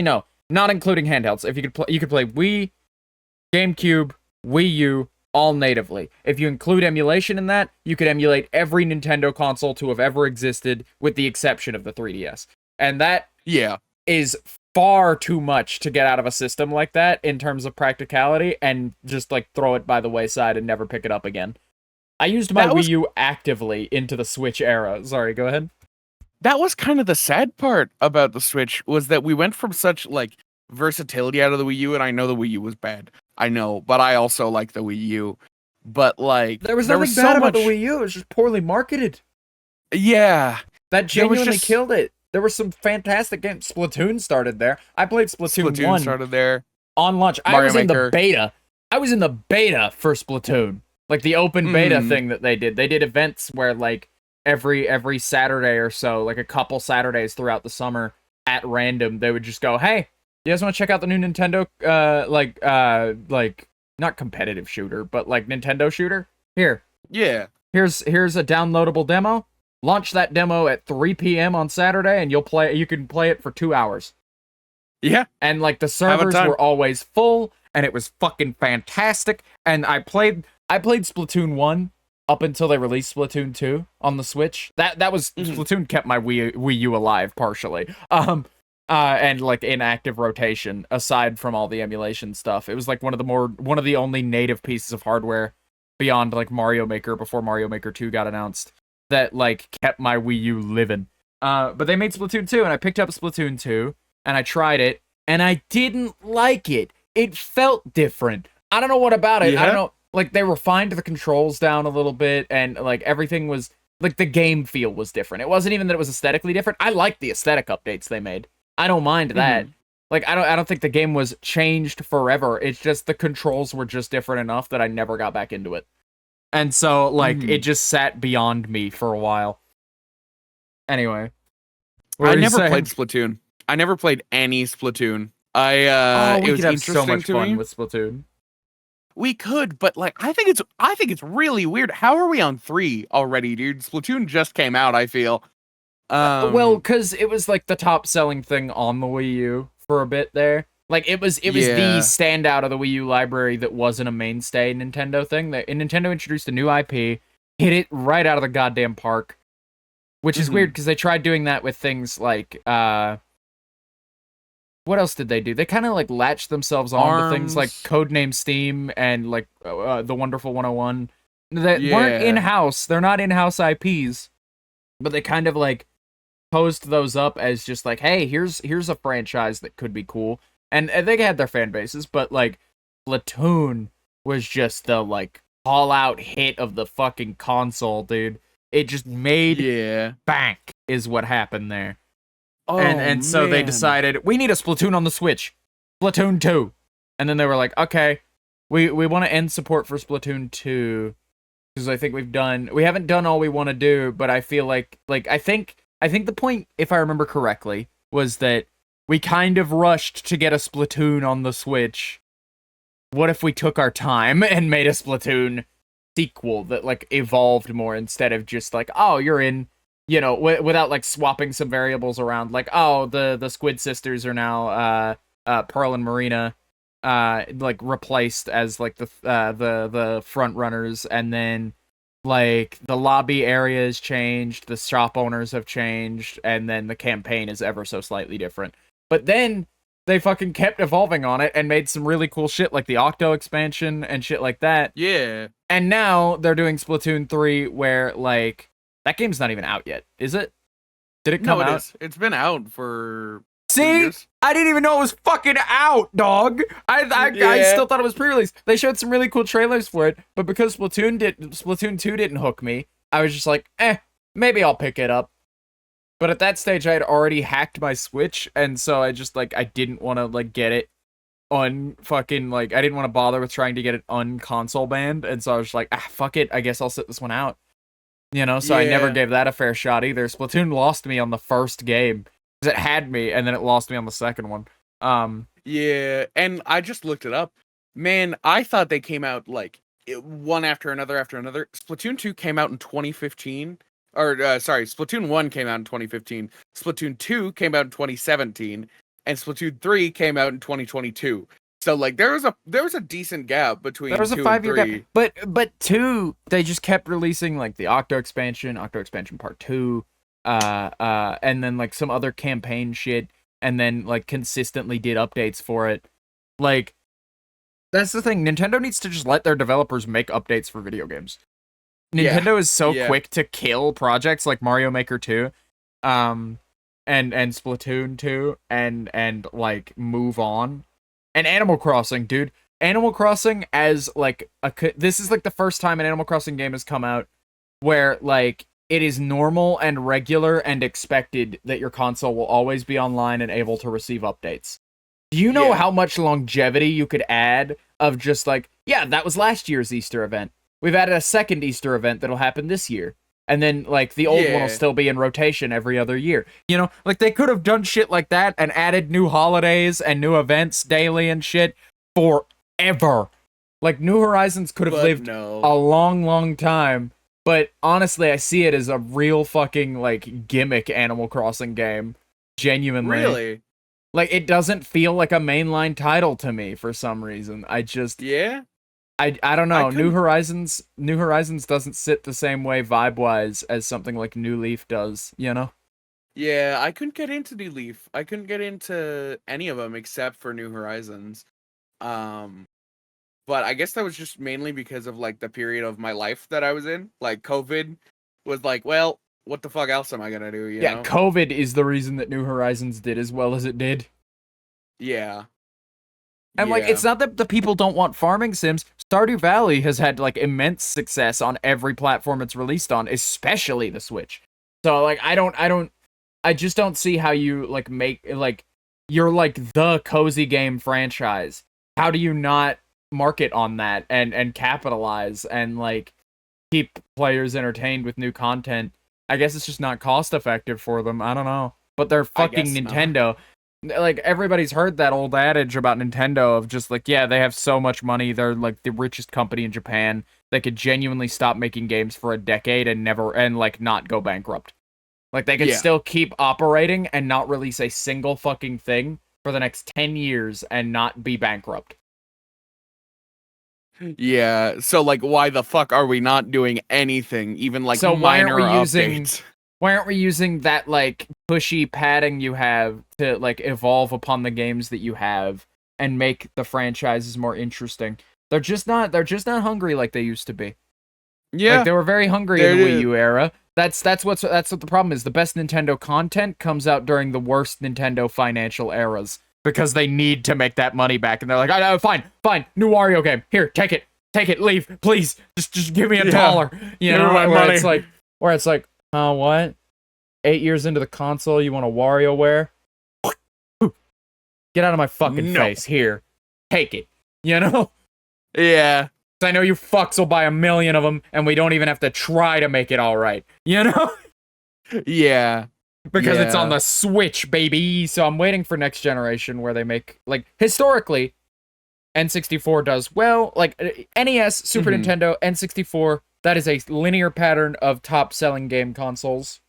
no, not including handhelds. If you could play Wii, GameCube, Wii U all natively. If you include emulation in that, you could emulate every Nintendo console to have ever existed with the exception of the 3DS. And that is far too much to get out of a system like that in terms of practicality, and just like throw it by the wayside and never pick it up again. I used my Wii U actively into the Switch era. Sorry, go ahead. That was kind of the sad part about the Switch, was that we went from such like versatility out of the Wii U, and I know the Wii U was bad. I know, but I also like the Wii U. But like, there was nothing bad about the Wii U. It was just poorly marketed. Yeah, that genuinely killed it. There were some fantastic games. Splatoon started there. I played Splatoon 1 started there on launch. I was in the beta. I was in the beta for Splatoon. Like the open beta thing that they did. They did events where like every Saturday or so, like a couple Saturdays throughout the summer at random, they would just go, "Hey, you guys want to check out the new Nintendo like not competitive shooter, but like Nintendo shooter? Here. Yeah. Here's a downloadable demo. Launch that demo at 3 p.m. on Saturday, and you can play it for 2 hours." Yeah. And like the servers were always full, and it was fucking fantastic. And I played Splatoon 1 up until they released Splatoon 2 on the Switch. That was Splatoon kept my Wii U alive partially. And like in active rotation, aside from all the emulation stuff. It was like one of the only native pieces of hardware beyond like Mario Maker before Mario Maker 2 got announced that like kept my Wii U living. But they made Splatoon 2, and I picked up Splatoon 2 and I tried it, and I didn't like it. It felt different. I don't know what about it. I don't know. Like they refined the controls down a little bit, and like everything was like the game feel was different. It wasn't even that it was aesthetically different. I liked the aesthetic updates they made. I don't mind that. Like I don't think the game was changed forever. It's just the controls were just different enough that I never got back into it. And so, like, it just sat beyond me for a while. Anyway. I never played Splatoon. I never played any Splatoon. It was have so much fun with Splatoon. We could, but like, I think it's really weird. How are we on 3 already, dude? Splatoon just came out, I feel. Well, because it was like the top selling thing on the Wii U for a bit there. Like it was the standout of the Wii U library that wasn't a mainstay Nintendo thing. Nintendo introduced a new IP, hit it right out of the goddamn park, which is weird because they tried doing that with things like what else did they do? They kind of like latched themselves on to things like Codename Steam and like the Wonderful 101 that weren't in-house. They're not in-house IPs, but they kind of like posed those up as just like, hey, here's a franchise that could be cool. And they had their fan bases, but, like, Splatoon was just the, like, all-out hit of the fucking console, dude. It just made bank is what happened there. Oh, and so they decided, we need a Splatoon on the Switch. Splatoon 2. And then they were like, okay, we want to end support for Splatoon 2. Because I think we haven't done all we want to do, but I feel like I think the point, if I remember correctly, was that we kind of rushed to get a Splatoon on the Switch, what if we took our time and made a Splatoon sequel that like evolved more instead of just like, oh, you're in, without like swapping some variables around, like, oh, the Squid Sisters are now Pearl and Marina like replaced as like the front runners, and then like the lobby area has changed, the shop owners have changed, and then the campaign is ever so slightly different. But then they fucking kept evolving on it and made some really cool shit like the Octo expansion and shit like that. Yeah. And now they're doing Splatoon 3 where like that game's not even out yet, is it? Did it come out? Is. It's been out for See? I didn't even know it was fucking out, dog. I still thought it was pre-release. They showed some really cool trailers for it, but because Splatoon 2 didn't hook me, I was just like, maybe I'll pick it up. But at that stage, I had already hacked my Switch, and so I just like I didn't want to like get it I didn't want to bother with trying to get it unconsole banned, and so I was just like, fuck it, I guess I'll sit this one out. So I never gave that a fair shot either. Splatoon lost me on the first game. It had me, and then it lost me on the second one. Yeah, and I just looked it up. Man, I thought they came out like one after another after another. Splatoon 2 came out in 2015. Splatoon 1 came out in 2015. Splatoon 2 came out in 2017, and Splatoon 3 came out in 2022. So like there was a decent gap between. There was a 5-year gap, but 2 they just kept releasing like the Octo expansion Part 2. And then like some other campaign shit, and then like consistently did updates for it. Like, that's the thing. Nintendo needs to just let their developers make updates for video games. Nintendo is so quick to kill projects like Mario Maker 2, and Splatoon 2, and like move on. And Animal Crossing, dude. Animal Crossing as like this is like the first time an Animal Crossing game has come out where like it is normal and regular and expected that your console will always be online and able to receive updates. Do you know how much longevity you could add of just like, that was last year's Easter event. We've added a second Easter event that'll happen this year. And then like the old one will still be in rotation every other year. Like they could have done shit like that and added new holidays and new events daily and shit forever. Like New Horizons could have lived a long, long time. But honestly, I see it as a real fucking, like, gimmick Animal Crossing game. Genuinely. Really? Like, it doesn't feel like a mainline title to me for some reason. I just... Yeah? I don't know. New Horizons doesn't sit the same way vibe-wise as something like New Leaf does, Yeah, I couldn't get into New Leaf. I couldn't get into any of them except for New Horizons. But I guess that was just mainly because of like the period of my life that I was in. Like COVID was like, well, what the fuck else am I gonna do? You know? COVID is the reason that New Horizons did as well as it did. Yeah. And like, it's not that the people don't want farming sims. Stardew Valley has had like immense success on every platform it's released on, especially the Switch. So like, I just don't see how you like make like you're like the cozy game franchise. How do you not market on that and capitalize and like keep players entertained with new content? I guess it's just not cost effective for them. I don't know, but they're fucking Nintendo. Like everybody's heard that old adage about Nintendo of just like, they have so much money, they're like the richest company in Japan. They could genuinely stop making games for a decade and like not go bankrupt. Like they could still keep operating and not release a single fucking thing for the next 10 years and not be bankrupt. Yeah, so like why the fuck are we not doing anything, even like minor updates? Why aren't we using that like pushy padding you have to like evolve upon the games that you have and make the franchises more interesting? They're just not hungry like they used to be. Yeah. Like they were very hungry in the Wii U era. That's what the problem is. The best Nintendo content comes out during the worst Nintendo financial eras. Because they need to make that money back, and they're like, "Oh, fine, new Wario game. Here, take it, leave, please. Just give me $1." You know, where it's like, oh, what? 8 years into the console, you want a WarioWare? Get out of my fucking face. Here, take it. You know? Yeah. I know you fucks will buy 1 million of them, and we don't even have to try to make it all right. You know? Yeah. Because it's on the Switch, baby. So I'm waiting for next generation where they make, like, historically, N64 does well. Like NES, Super Mhm. Nintendo, N64, that is a linear pattern of top-selling game consoles,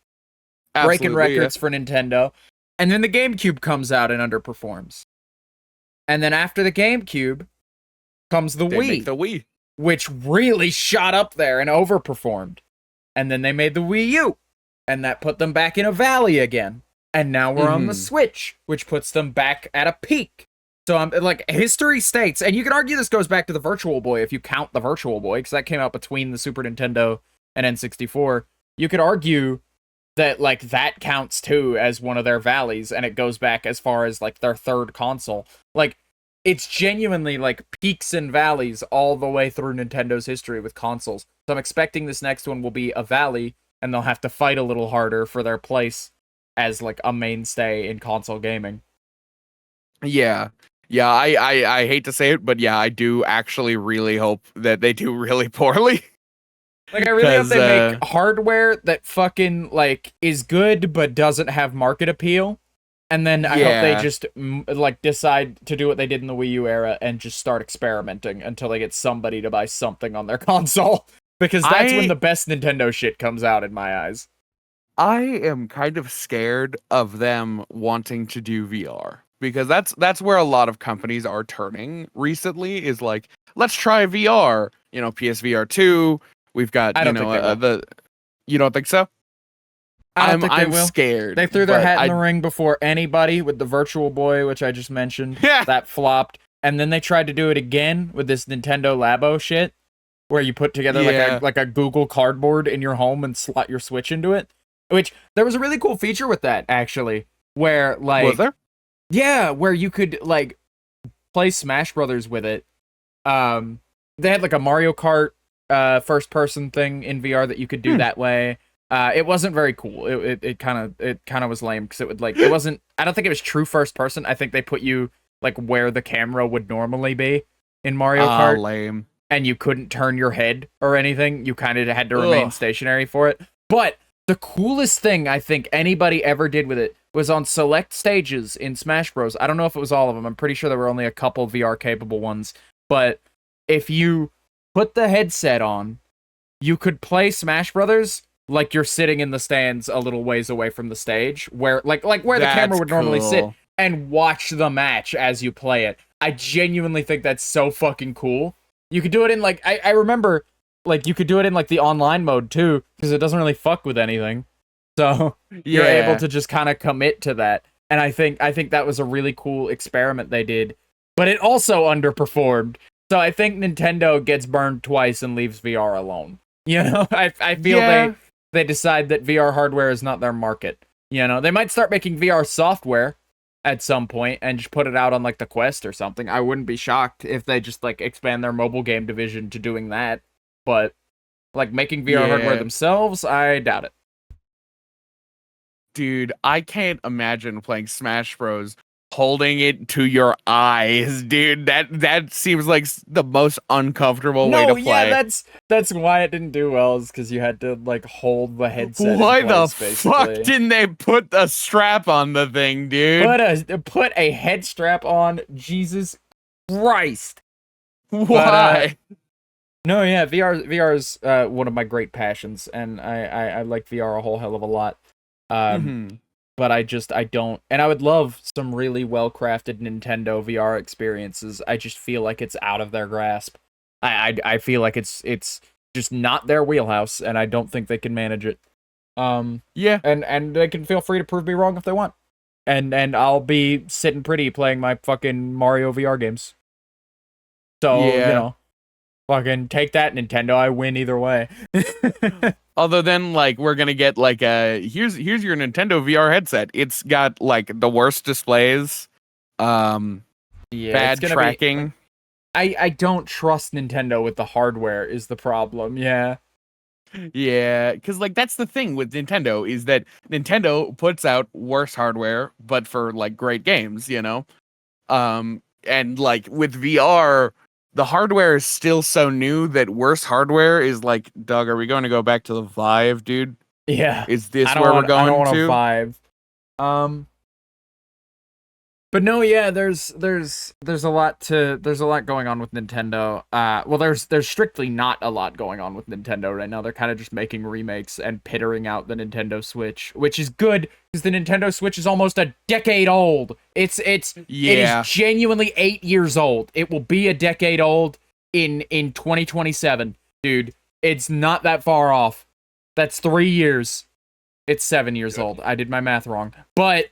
breaking Absolutely, yeah. records for Nintendo. And then the GameCube comes out and underperforms. And then after the GameCube comes the They make Wii, the Wii. which really shot up there and overperformed. And then they made the Wii U, and that put them back in a valley again. And now we're on the Mhm. Switch, which puts them back at a peak. So I'm like, history states, and you can argue this goes back to the Virtual Boy if you count the Virtual Boy, because that came out between the Super Nintendo and N64. You could argue that like that counts too as one of their valleys, and it goes back as far as like their third console. Like it's genuinely like peaks and valleys all the way through Nintendo's history with consoles. So I'm expecting this next one will be a valley, and they'll have to fight a little harder for their place as like a mainstay in console gaming. Yeah. Yeah, I hate to say it, but yeah, I do actually really hope that they do really poorly. Like I really hope Cause they make hardware that fucking like is good but doesn't have market appeal. And then I hope they yeah. just like decide to do what they did in the Wii U era and just start experimenting until they get somebody to buy something on their console, because that's when I the best Nintendo shit comes out in my eyes. I am kind of scared of them wanting to do VR because that's where a lot of companies are turning recently is like, let's try VR, PSVR 2. We've got, I don't think they will. the you don't think so? I don't think they I'm will. scared, They threw their but hat in the I ring before anybody with the Virtual Boy, which I just mentioned. yeah. That flopped. And then they tried to do it again with this Nintendo Labo shit, where you put together Yeah. like a Google Cardboard in your home and slot your Switch into it. Which there was a really cool feature with that actually, where Was like there? yeah, where you could like play Smash Brothers with it. They had like a Mario Kart first person thing in VR that you could do Hmm. that way. It wasn't very cool. It kind of was lame because it would like it wasn't. I don't think it was true first person. I think they put you like where the camera would normally be in Mario Ah, Kart, lame. and you couldn't turn your head or anything. You kind of had to remain Ugh. stationary for it. But the coolest thing I think anybody ever did with it was on select stages in Smash Bros. I don't know if it was all of them. I'm pretty sure there were only a couple VR capable ones. But if you put the headset on, you could play Smash Brothers like you're sitting in the stands a little ways away from the stage, where like where the camera That's would normally sit, cool. and watch the match as you play it. I genuinely think that's so fucking cool. You could do it in like I remember like you could do it in like the online mode too, because it doesn't really fuck with anything. So you're able Yeah. to just kind of commit to that. And I think that was a really cool experiment they did. But it also underperformed. So I think Nintendo gets burned twice and leaves VR alone. You know, I feel Yeah. they decide that VR hardware is not their market. You know, they might start making VR software at some point and just put it out on like the Quest or something. I wouldn't be shocked if they just like expand their mobile game division to doing that. But like making VR hardware Yeah. themselves, I doubt it. Dude, I can't imagine playing Smash Bros. Holding it to your eyes, dude. That seems like the most uncomfortable way No, to yeah, play. that's why it didn't do well, is because you had to like hold the headset in Why the place, fuck basically. didn't they put a strap on the thing, dude? Put a head strap on, Jesus Christ. Why? No, yeah, VR is one of my great passions, and I like VR a whole hell of a lot. Um, Hmm. but I don't, and I would love some really well crafted Nintendo VR experiences. I just feel like it's out of their grasp. I feel like it's just not their wheelhouse, and I don't think they can manage it. Yeah. And they can feel free to prove me wrong if they want. And I'll be sitting pretty playing my fucking Mario VR games. So, you Yeah. know, fucking take that, Nintendo. I win either way. Although then, like, we're gonna get like here's your Nintendo VR headset. It's got like the worst displays, um, Yeah, it's bad gonna be. tracking. I don't trust Nintendo with the hardware is the problem. Yeah. Yeah, because like that's the thing with Nintendo is that Nintendo puts out worse hardware, but for like great games, and like with VR, the hardware is still so new that worse hardware is like, Doug, are we going to go back to the Vive, dude? Yeah. Is this where we're I don't going want to to? vibe. Um But no, yeah, there's a lot going on with Nintendo. Well, there's strictly not a lot going on with Nintendo right now. They're kind of just making remakes and pittering out the Nintendo Switch, which is good because the Nintendo Switch is almost a decade old. It is genuinely 8 years old. It will be a decade old in 2027, dude. It's not that far off. That's 3 years. It's 7 years old. I did my math wrong, but.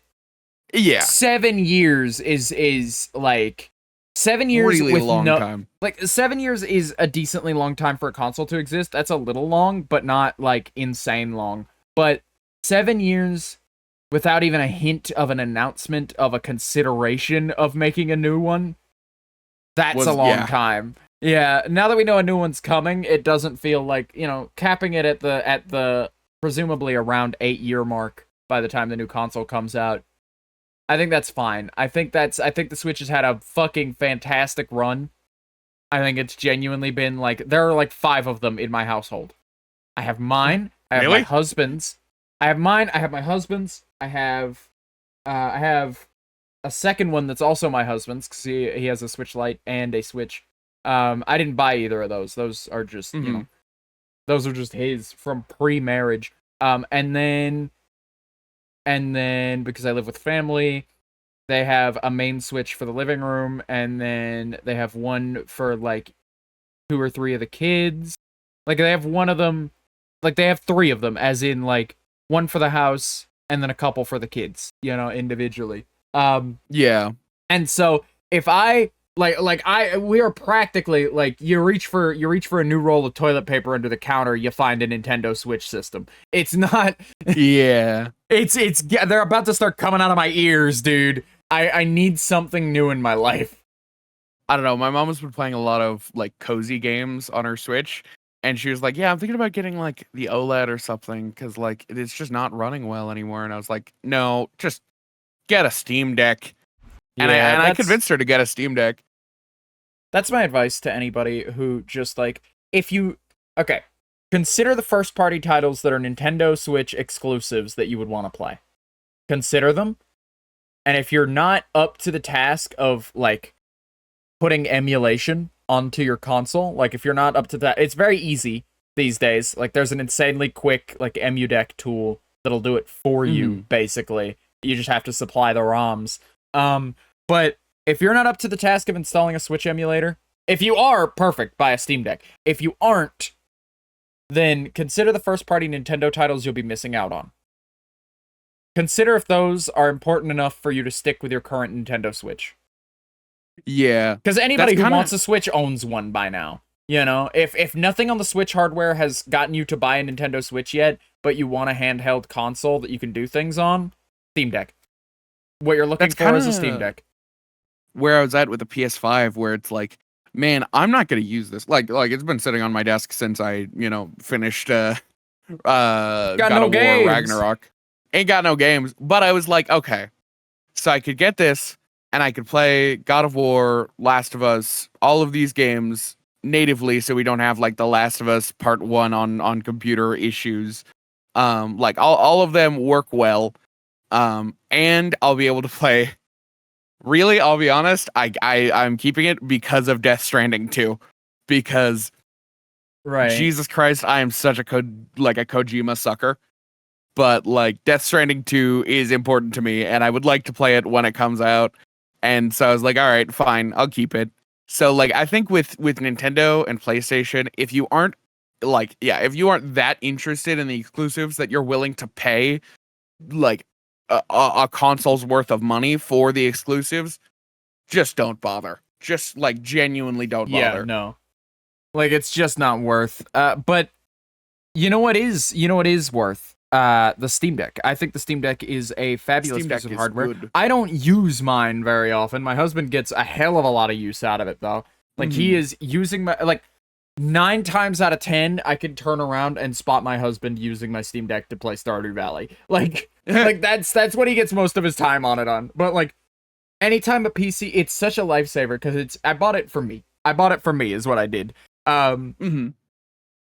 Yeah, 7 years is like 7 years really with long time. Like 7 years is a decently long time for a console to exist. That's a little long, but not like insane long. But 7 years without even a hint of an announcement of a consideration of making a new one. That's a long time. Yeah, now that we know a new one's coming, it doesn't feel like, capping it at the presumably around 8-year mark by the time the new console comes out. I think that's fine. I think the Switch has had a fucking fantastic run. I think it's genuinely been like, there are like 5 of them in my household. I have mine. I have my husband's. I have mine. I have my husband's. I have a second one that's also my husband's because he has a Switch Lite and a Switch. I didn't buy either of those. Those are just those are just his from pre-marriage. And then, because I live with family, they have a main Switch for the living room, and then they have one for, like, 2 or 3 of the kids. Like, they have one of them, like, they have 3 of them, as in, like, one for the house, and then a couple for the kids, individually. Yeah. And so, if we are practically, like, you reach for a new roll of toilet paper under the counter, you find a Nintendo Switch system. It's not... Yeah. They're about to start coming out of my ears, dude. I need something new in my life. I don't know. My mom has been playing a lot of like cozy games on her Switch, and she was like, "Yeah, I'm thinking about getting like the OLED or something because like it's just not running well anymore." And I was like, "No, just get a Steam Deck." And I convinced her to get a Steam Deck. That's my advice to anybody who just like consider the first party titles that are Nintendo Switch exclusives that you would want to play. Consider them. And if you're not up to the task of like putting emulation onto your console, like if you're not up to that, it's very easy these days. Like there's an insanely quick like EmuDeck tool that'll do it for you basically. You just have to supply the ROMs. But if you're not up to the task of installing a Switch emulator, if you are, perfect, buy a Steam Deck. If you aren't, then consider the first-party Nintendo titles you'll be missing out on. Consider if those are important enough for you to stick with your current Nintendo Switch. Yeah. Because anybody who wants a Switch owns one by now. If nothing on the Switch hardware has gotten you to buy a Nintendo Switch yet, but you want a handheld console that you can do things on, Steam Deck. What you're looking for is a Steam Deck. Where I was at with the PS5, where it's like, man, I'm not gonna use this. Like it's been sitting on my desk since I, finished God of War Ragnarok. Ain't got no games. But I was like, okay. So I could get this and I could play God of War, Last of Us, all of these games natively so we don't have like The Last of Us Part 1 on computer issues. Like all of them work well. And I'll be able to play. Really, I'll be honest, I'm keeping it because of Death Stranding 2. Because Jesus Christ, I am such a Kojima sucker. But like Death Stranding 2 is important to me and I would like to play it when it comes out. And so I was like, all right, fine, I'll keep it. So like I think with Nintendo and PlayStation, if you aren't that interested in the exclusives that you're willing to pay like a console's worth of money for the exclusives, just don't bother. Just like genuinely don't bother. Yeah, no. Like it's just not worth. But you know what is worth? The Steam Deck. I think the Steam Deck is a fabulous piece of hardware. Good. I don't use mine very often. My husband gets a hell of a lot of use out of it though. Like he is using my 9 times out of 10, I can turn around and spot my husband using my Steam Deck to play Stardew Valley. Like that's what he gets most of his time on it on. But like anytime a PC, it's such a lifesaver because I bought it for me. I bought it for me is what I did.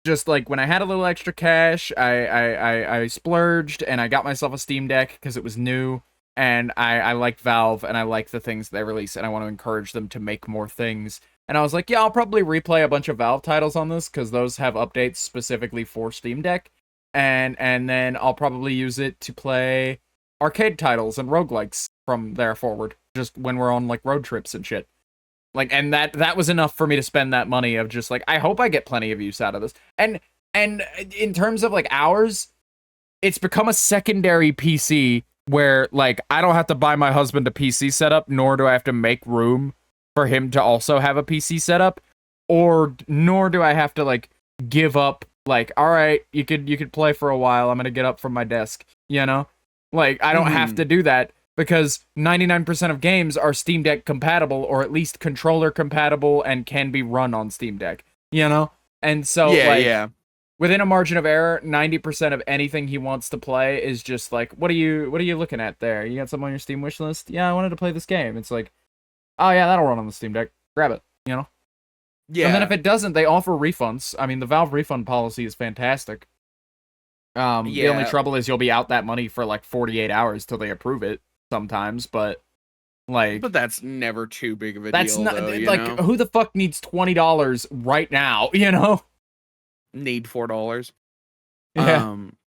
Just like when I had a little extra cash, I splurged and I got myself a Steam Deck because it was new. and I like Valve, and I like the things they release, and I want to encourage them to make more things. And I was like, yeah, I'll probably replay a bunch of Valve titles on this, because those have updates specifically for Steam Deck. And then I'll probably use it to play arcade titles and roguelikes from there forward, just when we're on, like, road trips and shit. Like, and that was enough for me to spend that money of just, like, I hope I get plenty of use out of this. And in terms of, like, hours, it's become a secondary PC where, like, I don't have to buy my husband a PC setup, nor do I have to make room for him to also have a PC setup, nor do I have to, like, give up, like, all right, you could play for a while, I'm gonna get up from my desk, you know? Like, I don't have to do that, because 99% of games are Steam Deck compatible, or at least controller compatible, and can be run on Steam Deck, you know? And so, within a margin of error, 90% of anything he wants to play is just like, what are you looking at there? You got something on your Steam wish list? Yeah, I wanted to play this game. It's like, oh yeah, that'll run on the Steam Deck. Grab it, you know? Yeah. And then if it doesn't, they offer refunds. I mean, the Valve refund policy is fantastic. The only trouble is you'll be out that money for like 48 hours till they approve it sometimes, but like... But that's never too big of a that's deal, not, though, like, you know? who the fuck needs $20 right now, you know? Need $4. Yeah.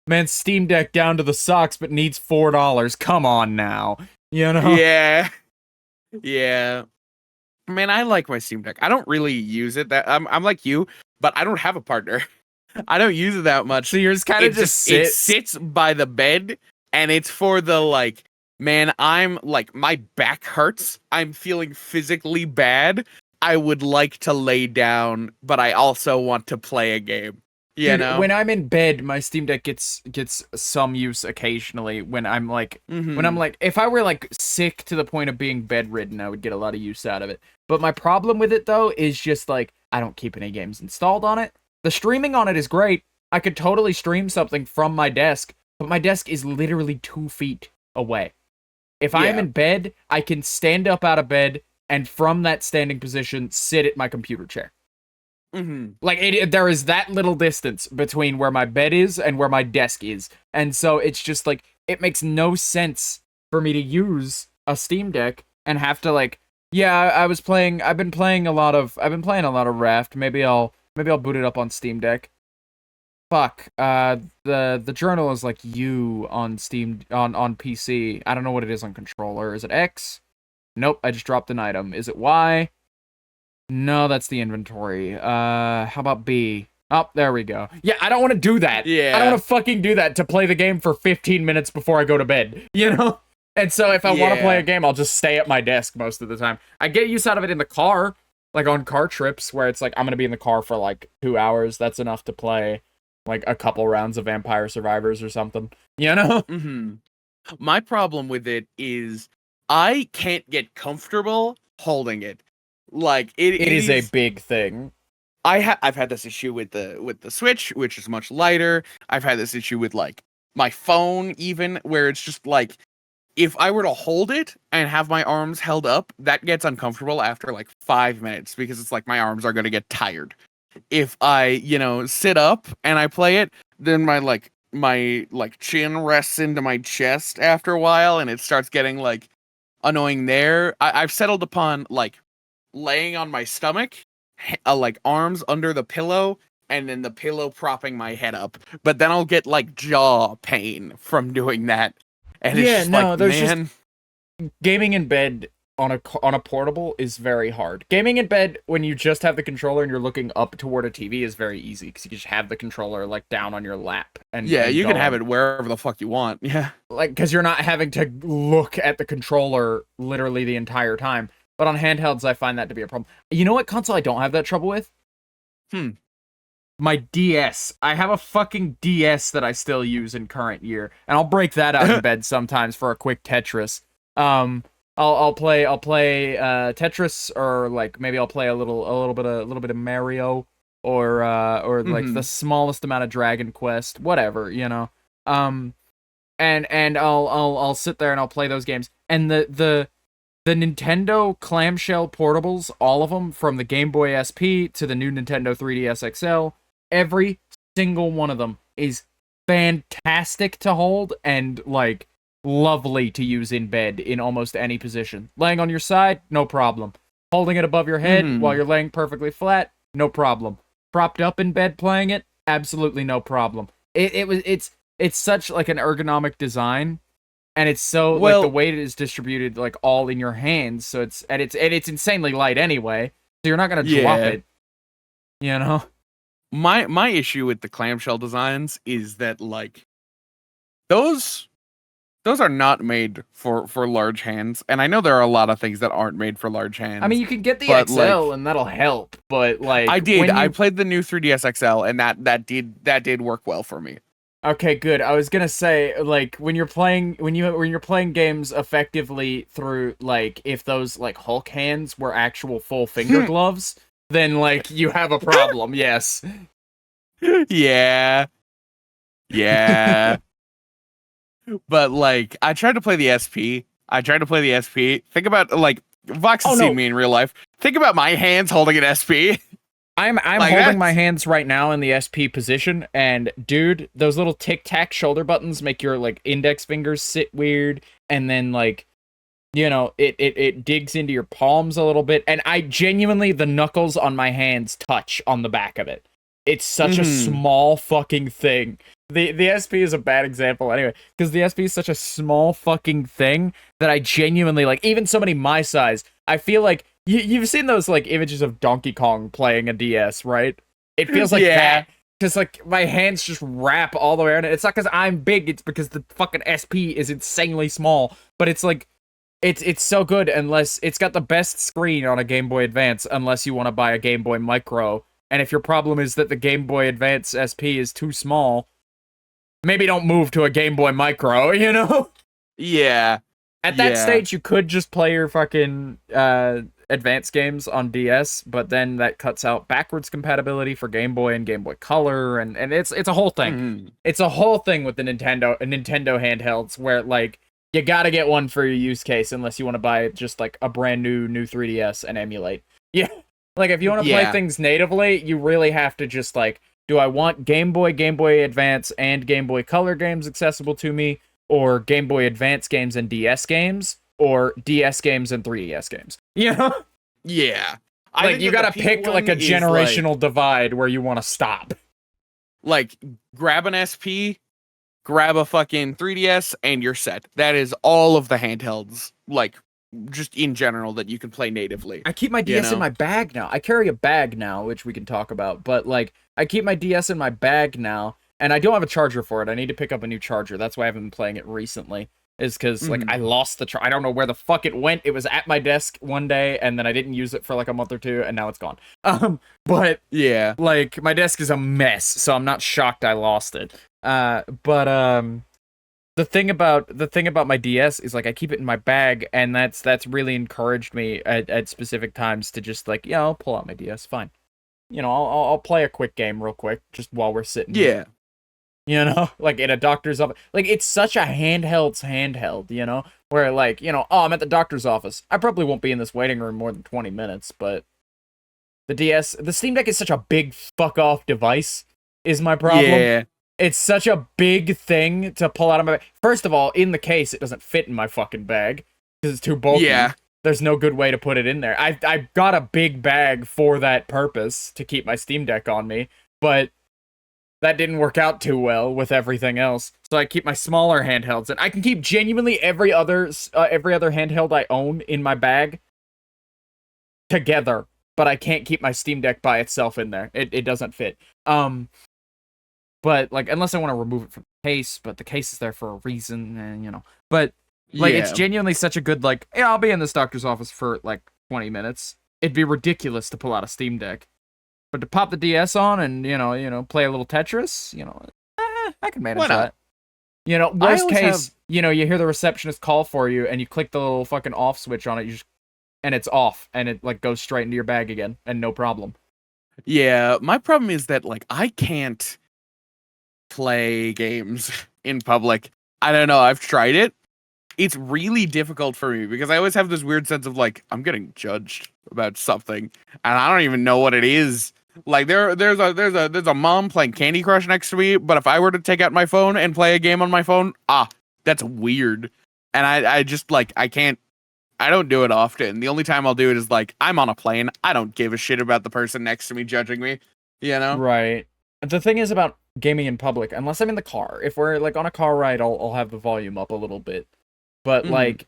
Man, Steam Deck down to the socks, but needs $4. Come on now, you know? Yeah. Yeah. Man, I like my Steam Deck. I don't really use it that I'm like you, but I don't have a partner. I don't use it that much. So yours kind of just it sits by the bed, and it's for the, like, man, I'm like, my back hurts. I'm feeling physically bad. I would like to lay down, but I also want to play a game. You know? When I'm in bed, my Steam Deck gets some use occasionally. When I'm like, if I were like sick to the point of being bedridden, I would get a lot of use out of it. But my problem with it though is just like, I don't keep any games installed on it. The streaming on it is great. I could totally stream something from my desk, but my desk is literally 2 feet away. If I'm in bed, I can stand up out of bed, and from that standing position, sit at my computer chair. Like, there is that little distance between where my bed is and where my desk is. And so it's just like, it makes no sense for me to use a Steam Deck and have to, like, yeah, I've been playing a lot of Raft. Maybe I'll boot it up on Steam Deck. Fuck. The journal is like U on Steam on PC. I don't know what it is on controller. Is it X? Nope, I just dropped an item. Is it Y? No, that's the inventory. How about B? Oh, there we go. Yeah, I don't want to do that. Yeah. I don't want to fucking do that to play the game for 15 minutes before I go to bed, you know? And so if I want to play a game, I'll just stay at my desk most of the time. I get use out of it in the car, like on car trips, where it's like, I'm going to be in the car for like 2 hours. That's enough to play like a couple rounds of Vampire Survivors or something, you know? My problem with it is I can't get comfortable holding it. Like, it is a big thing. I've had this issue with the Switch, which is much lighter. I've had this issue with, like, my phone even, where it's just like, if I were to hold it and have my arms held up, that gets uncomfortable after like 5 minutes, because it's like my arms are gonna get tired. If I, sit up and I play it, then my chin rests into my chest after a while, and it starts getting like annoying there. I've settled upon like laying on my stomach, like arms under the pillow, and then the pillow propping my head up. But then I'll get like jaw pain from doing that. And it's just man. Gaming in bed on a portable is very hard. Gaming in bed when you just have the controller and you're looking up toward a TV is very easy, because you just have the controller like down on your lap. And you can have it wherever the fuck you want. Yeah. Like, because you're not having to look at the controller literally the entire time. But on handhelds, I find that to be a problem. You know what console I don't have that trouble with? My DS. I have a fucking DS that I still use in current year, and I'll break that out in bed sometimes for a quick Tetris. I'll play Tetris, or like maybe I'll play a little bit of Mario, or like the smallest amount of Dragon Quest, whatever, you know. And I'll sit there and I'll play those games, and the Nintendo clamshell portables, all of them, from the Game Boy SP to the new Nintendo 3DS XL, every single one of them is fantastic to hold, and like lovely to use in bed in almost any position. Laying on your side, no problem. Holding it above your head while you're laying perfectly flat, no problem. Propped up in bed playing it, absolutely no problem. It's such like an ergonomic design, and it's so like the weight is distributed like all in your hands, so it's insanely light anyway, so you're not gonna drop it. You know? My issue with the clamshell designs is that like those are not made for large hands, and I know there are a lot of things that aren't made for large hands. I mean, you can get the XL, and that'll help, but like I played the new 3DS XL, and that did work well for me. Okay, good. I was gonna say, like, when you're playing games effectively through, like, if those like Hulk hands were actual full finger gloves, then like you have a problem. Yes. Yeah. But like, I tried to play the SP. Think about like Vox has seen me in real life. Think about my hands holding an SP. I'm like holding my hands right now in the SP position, and dude, those little tic-tac shoulder buttons make your like index fingers sit weird, and then like, you know, it digs into your palms a little bit, and I genuinely, the knuckles on my hands touch on the back of it. It's such a small fucking thing. The SP is a bad example anyway, because the SP is such a small fucking thing that I genuinely, like, even somebody my size, I feel like, you've seen those, like, images of Donkey Kong playing a DS, right? It feels like that. Because, like, my hands just wrap all the way around it. It's not because I'm big, it's because the fucking SP is insanely small. But it's, like, it's so good unless, it's got the best screen on a Game Boy Advance, unless you want to buy a Game Boy Micro. And if your problem is that the Game Boy Advance SP is too small, maybe don't move to a Game Boy Micro, you know? Yeah. At that stage, you could just play your fucking advanced games on DS, but then that cuts out backwards compatibility for Game Boy and Game Boy Color, and it's a whole thing. It's a whole thing with the Nintendo handhelds, where like you gotta get one for your use case unless you want to buy just like a brand new 3DS and emulate. Yeah, like if you want to play things natively, you really have to just like, do I want Game Boy Advance, and Game Boy Color games accessible to me, or Game Boy Advance games and DS games, or DS games and 3DS games? You know? Yeah. Like, you gotta pick, like, a generational divide where you want to stop. Like, grab an SP, grab a fucking 3DS, and you're set. That is all of the handhelds, like, just in general, that you can play natively. I keep my DS in my bag now. I carry a bag now, which we can talk about, but, like, I keep my DS in my bag now, and I don't have a charger for it. I need to pick up a new charger. That's why I haven't been playing it recently. Is because, like, I lost the charger. I don't know where the fuck it went. It was at my desk one day, and then I didn't use it for, like, a month or two, and now it's gone. But, yeah. Like, my desk is a mess, so I'm not shocked I lost it. The thing about my DS is, like, I keep it in my bag, and that's really encouraged me at specific times to just, like, yeah, I'll pull out my DS, fine. You know, I'll play a quick game real quick, just while we're sitting. Yeah. You know, like in a doctor's office. Like, it's such a handheld, you know? Where, like, you know, oh, I'm at the doctor's office. I probably won't be in this waiting room more than 20 minutes, but the Steam Deck is such a big fuck-off device, is my problem. Yeah. It's such a big thing to pull out of my bag. First of all, in the case, it doesn't fit in my fucking bag, because it's too bulky. Yeah. There's no good way to put it in there. I've got a big bag for that purpose, to keep my Steam Deck on me, but that didn't work out too well with everything else. So I keep my smaller handhelds, and I can keep genuinely every other handheld I own in my bag together, but I can't keep my Steam Deck by itself in there. It doesn't fit. But like, unless I want to remove it from the case, but the case is there for a reason, and you know. But like, it's genuinely such a good, like, yeah, I'll be in this doctor's office for like 20 minutes. It'd be ridiculous to pull out a Steam Deck. But to pop the DS on and, you know, play a little Tetris, you know, I can manage that. You know, worst case, you know, you hear the receptionist call for you, and you click the little fucking off switch on it, and it's off, and it, like, goes straight into your bag again, and no problem. Yeah, my problem is that, like, I can't play games in public. I don't know, I've tried it. It's really difficult for me, because I always have this weird sense of, like, I'm getting judged about something, and I don't even know what it is. Like, there's a mom playing Candy Crush next to me, but if I were to take out my phone and play a game on my phone, That's weird. And I just like I don't do it often. The only time I'll do it is like I'm on a plane. I don't give a shit about the person next to me judging me, you know? Right. The thing is about gaming in public, unless I'm in the car. If we're like on a car ride, I'll have the volume up a little bit. But like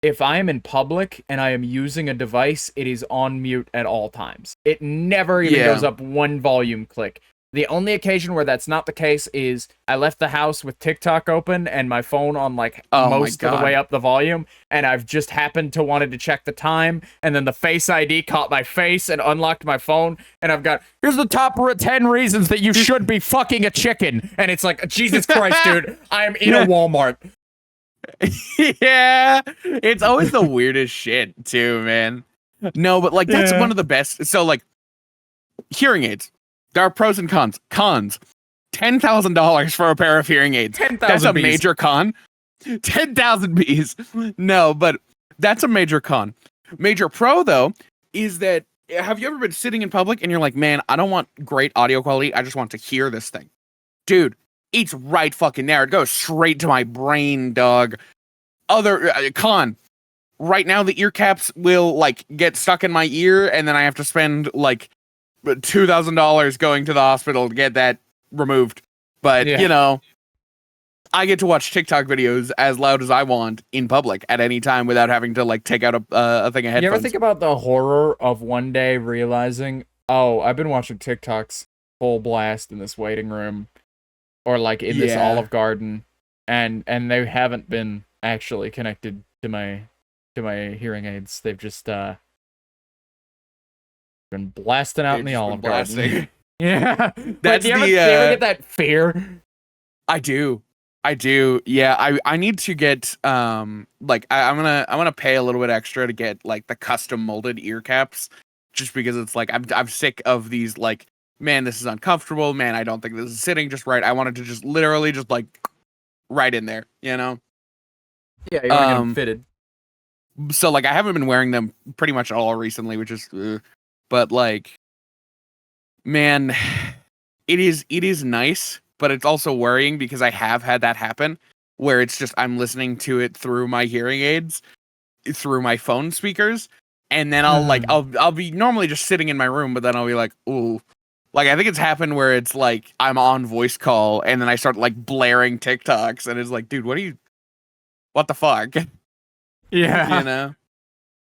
if I am in public and I am using a device, it is on mute at all times. It never even goes up one volume click. The only occasion where that's not the case is I left the house with TikTok open and my phone on like most of the way up the volume, and I've just happened to wanted to check the time, and then the Face ID caught my face and unlocked my phone, and I've got, here's the top 10 reasons that you should be fucking a chicken, and it's like, Jesus Christ, dude, I am in a Walmart. Yeah, it's always the weirdest shit too, man. No, but like that's one of the best. So like hearing aids, there are pros and cons. Cons: $10,000 for a pair of hearing aids. 10,000 That's a Bs. major con. 10,000 Bs. No, but that's a major con. Major pro though is that, have you ever been sitting in public and you're like, man, I don't want great audio quality. I just want to hear this thing, dude. It's right fucking there. It goes straight to my brain, dog. Other con. Right now, the ear caps will like get stuck in my ear, and then I have to spend like $2,000 going to the hospital to get that removed. But you know, I get to watch TikTok videos as loud as I want in public at any time without having to like take out a thing of headphones. You ever think about the horror of one day realizing, oh, I've been watching TikToks full blast in this waiting room, or like in this Olive Garden, and they haven't been actually connected to my hearing aids. They've just been blasting out in the Olive Garden. Yeah, that's do you ever get that fear? I do. Yeah, I need to get like I'm gonna pay a little bit extra to get like the custom molded ear caps, just because it's like I'm sick of these like, man, this is uncomfortable. Man, I don't think this is sitting just right. I wanted to just literally just like right in there, you know? Yeah, you want to get them fitted. So like I haven't been wearing them pretty much all recently, which is, but like, man, it is nice, but it's also worrying because I have had that happen where it's just I'm listening to it through my hearing aids, through my phone speakers, and then I'll be normally just sitting in my room, but then I'll be like, ooh. Like, I think it's happened where it's like I'm on voice call and then I start like blaring TikToks and it's like, dude, what the fuck? Yeah. You know?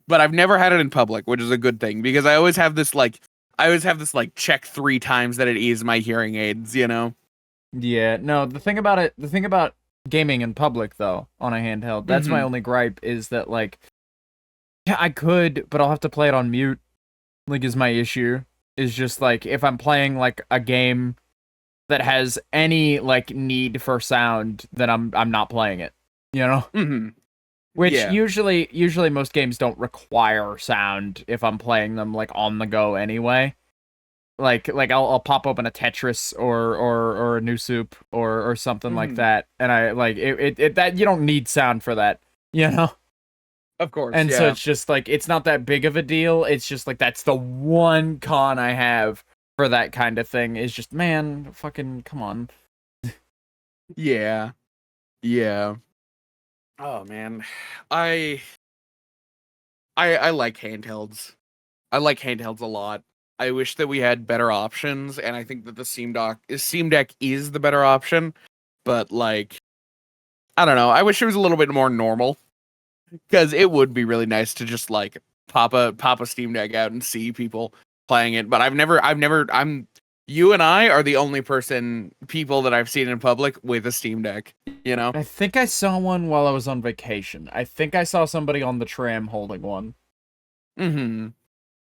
But I've never had it in public, which is a good thing because I always have this check 3 times that it is my hearing aids, you know? Yeah, no, the thing about gaming in public though, on a handheld, that's my only gripe is that like, yeah, I could, but I'll have to play it on mute, like is my issue. Is just like if I'm playing like a game that has any like need for sound, then I'm not playing it, you know? Which usually most games don't require sound if I'm playing them like on the go anyway. Like I'll pop open a Tetris or a New Soup or something like that, and I like it that you don't need sound for that, you know? Of course. And so it's just like, it's not that big of a deal. It's just like, that's the one con I have for that kind of thing is just, man, fucking come on. Yeah. Oh man. I like handhelds. I like handhelds a lot. I wish that we had better options, and I think that the Steam Deck is the better option. But like, I don't know. I wish it was a little bit more normal. Because it would be really nice to just like pop a Steam Deck out and see people playing it. But you and I are the only people that I've seen in public with a Steam Deck, you know? I think I saw one while I was on vacation. I think I saw somebody on the tram holding one.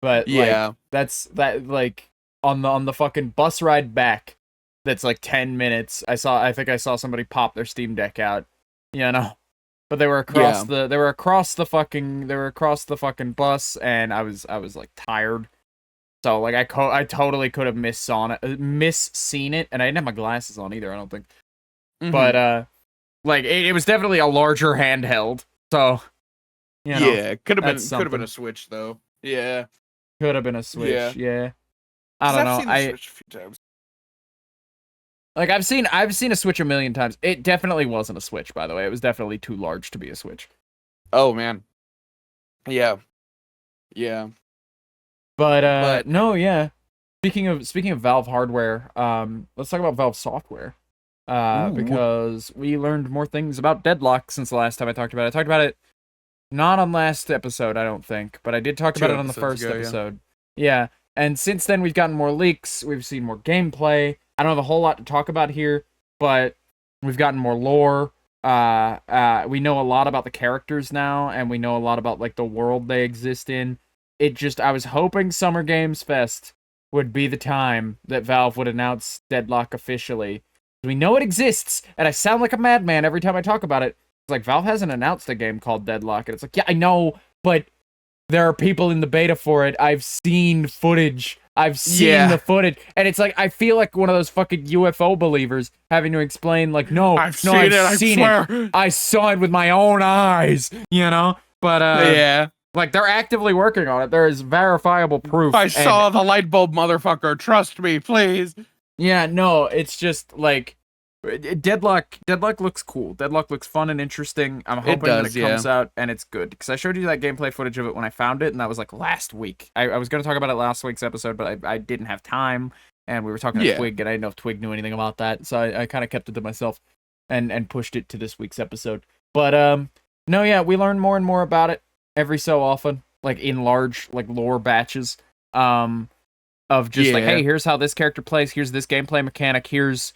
But like, that like on the fucking bus ride back, that's like 10 minutes. I think I saw somebody pop their Steam Deck out, you know? But they were across the fucking bus, and I was like tired, so like I totally could have misseen it, and I didn't have my glasses on either, I don't think. But like it was definitely a larger handheld, so you know, yeah, could have been a Switch though. Yeah, could have been a Switch. Yeah. I don't know. I've seen the Switch a few times. Like I've seen a Switch a million times. It definitely wasn't a Switch, by the way. It was definitely too large to be a Switch. Oh man. Yeah. Yeah. But But no, yeah. Speaking of Valve hardware, let's talk about Valve software. ooh, Because we learned more things about Deadlock since the last time I talked about it. I talked about it not on last episode, I don't think, but I did talk about two it on the episodes first ago, yeah. episode. Yeah. And since then we've gotten more leaks, we've seen more gameplay. I don't have a whole lot to talk about here, but we've gotten more lore. We know a lot about the characters now, and we know a lot about like the world they exist in. I was hoping Summer Games Fest would be the time that Valve would announce Deadlock officially. We know it exists, and I sound like a madman every time I talk about it. It's like Valve hasn't announced a game called Deadlock, and it's like, yeah, I know, but there are people in the beta for it. I've seen footage. I've seen Yeah. the footage, and it's like I feel like one of those fucking UFO believers having to explain, like, no, I've no, seen I've it, I seen swear. it. I saw it with my own eyes, you know. But Yeah. like they're actively working on it. There is verifiable proof. I And saw the light bulb, motherfucker. Trust me, please. yeah, no, it's just like Deadlock looks cool. Deadlock looks fun and interesting. I'm hoping that does, it comes out and it's good because I showed you that gameplay footage of it when I found it, and that was like last week. I was going to talk about it last week's episode, but I didn't have time, and we were talking to Yeah. Twig, and I didn't know if Twig knew anything about that, so I kind of kept it to myself and pushed it to this week's episode. But no, yeah, we learn more and more about it every so often, like in large like lore batches. Of just like, Yeah. hey, here's how this character plays, here's this gameplay mechanic, here's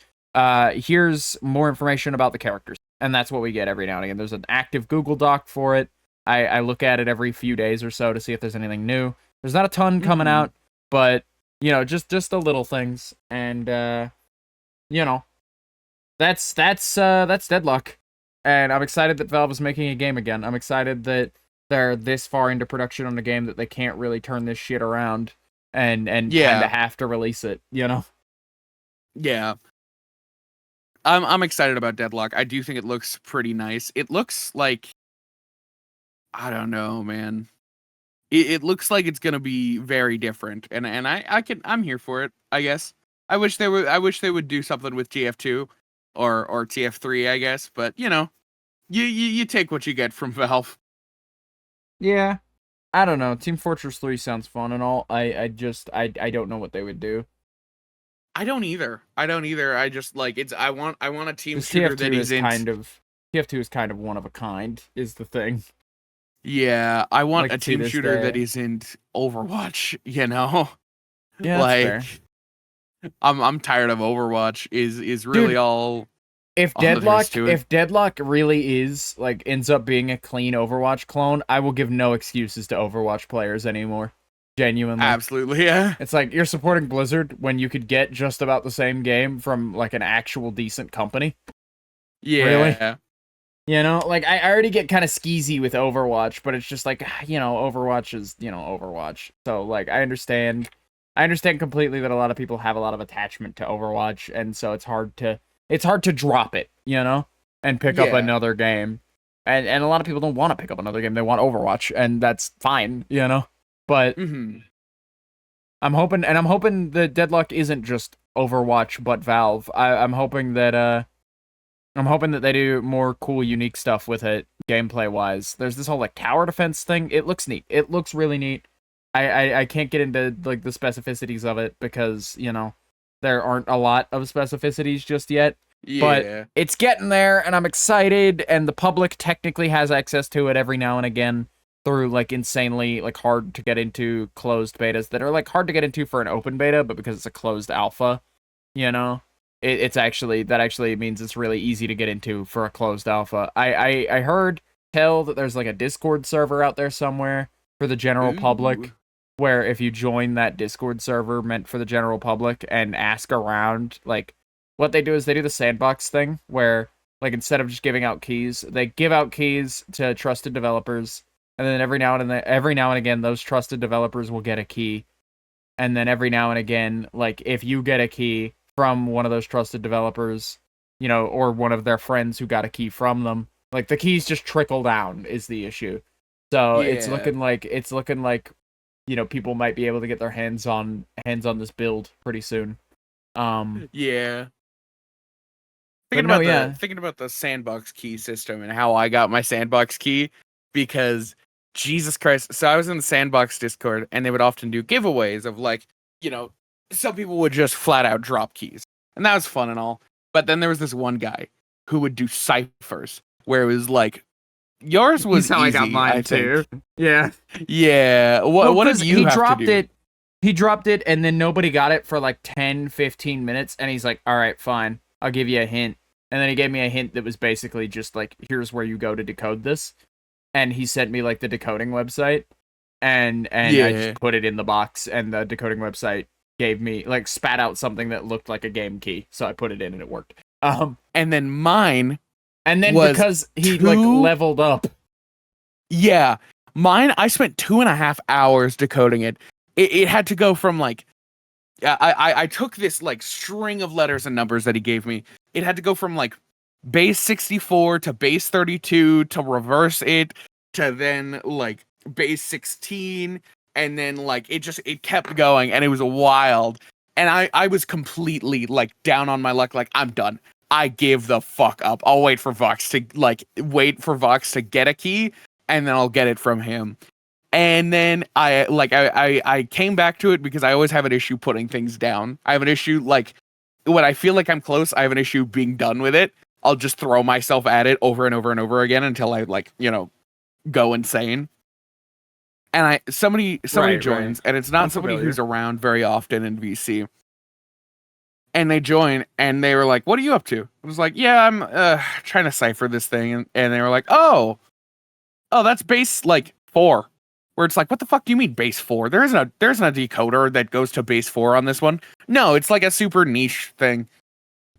more information about the characters. And that's what we get every now and again. There's an active Google Doc for it. I look at it every few days or so to see if there's anything new. There's not a ton coming out, but you know, just the little things. And you know, that's Deadlock. And I'm excited that Valve is making a game again. I'm excited that they're this far into production on a game that they can't really turn this shit around and Yeah. kind of have to release it, you know? Yeah. I'm excited about Deadlock. I do think it looks pretty nice. It looks like, I don't know, man. It looks like it's gonna be very different, and I'm here for it. I guess. I wish they would do something with GF2 or TF3. I guess, but you know, you take what you get from Valve. Yeah. I don't know. Team Fortress 3 sounds fun and all. I don't know what they would do. I don't either. I just like it's. I want a team 'Cause shooter TF2 that is isn't. TF2 is kind of one of a kind, is the thing. Yeah, I want Like, a to team this shooter that day. isn't Overwatch. You know, Yeah, that's fair. like I'm tired of Overwatch. Is really Dude, all. If All there is to it. Deadlock really is like ends up being a clean Overwatch clone, I will give no excuses to Overwatch players anymore. Genuinely. Absolutely, yeah. It's like you're supporting Blizzard when you could get just about the same game from like an actual decent company. Yeah. Really? You know, like I already get kind of skeezy with Overwatch, but it's just like, you know, Overwatch is, you know, Overwatch. So like I understand completely that a lot of people have a lot of attachment to Overwatch, and so it's hard to drop it, you know, and pick up Yeah. another game. And a lot of people don't want to pick up another game. They want Overwatch, and that's fine, you know. But Mm-hmm. I'm hoping that Deadlock isn't just Overwatch but Valve. I'm hoping that they do more cool, unique stuff with it, gameplay wise. There's this whole like tower defense thing. It looks neat. It looks really neat. I can't get into like the specificities of it because, you know, there aren't a lot of specificities just yet. Yeah. But it's getting there, and I'm excited, and the public technically has access to it every now and again through like insanely like hard to get into closed betas that are like hard to get into for an open beta, but because it's a closed alpha, you know, it's actually means it's really easy to get into for a closed alpha. I heard tell that there's like a Discord server out there somewhere for the general public, where if you join that Discord server meant for the general public and ask around, like what they do is they do the sandbox thing where like instead of just giving out keys, they give out keys to trusted developers, and then every now and again those trusted developers will get a key. And then every now and again, like if you get a key from one of those trusted developers, you know, or one of their friends who got a key from them, like the keys just trickle down is the issue. So it's looking like you know, people might be able to get their hands on this build pretty soon. Yeah. But no, yeah. Thinking about the sandbox key system and how I got my sandbox key, because Jesus Christ. So I was in the sandbox Discord, and they would often do giveaways of like, some people would just flat out drop keys. And that was fun and all. But then there was this one guy who would do ciphers where it was like, yours was That's how easy, I got mine I think. too. Yeah. Yeah. What did you have to do? He dropped it, and then nobody got it for like 10, 15 minutes, and he's like, all right, fine, I'll give you a hint. And then he gave me a hint that was basically just like, here's where you go to decode this. And he sent me like the decoding website, and I just put it in the box, and the decoding website gave me, like, spat out something that looked like a game key, so I put it in and it worked. And then mine, and then because he like leveled up. Yeah, mine, I spent 2.5 hours decoding it. It had to go from like, I took this like string of letters and numbers that he gave me. It had to go from like base 64 to base 32 to reverse it to then like base 16, and then like it kept going, and it was wild. And I was completely like down on my luck, like I'm done. I give the fuck up. I'll wait for Vox to get a key, and then I'll get it from him. And then I came back to it because I always have an issue putting things down. I have an issue, like, when I feel like I'm close, I have an issue being done with it. I'll just throw myself at it over and over and over again until I, like, go insane. And somebody joins, and it's not somebody who's around very often in VC. And they join, and they were like, "What are you up to?" I was like, "Yeah, I'm trying to cipher this thing." And they were like, "Oh, that's base like 4." Where it's like, what the fuck do you mean base 4? There isn't a decoder that goes to base 4 on this one. No, it's like a super niche thing.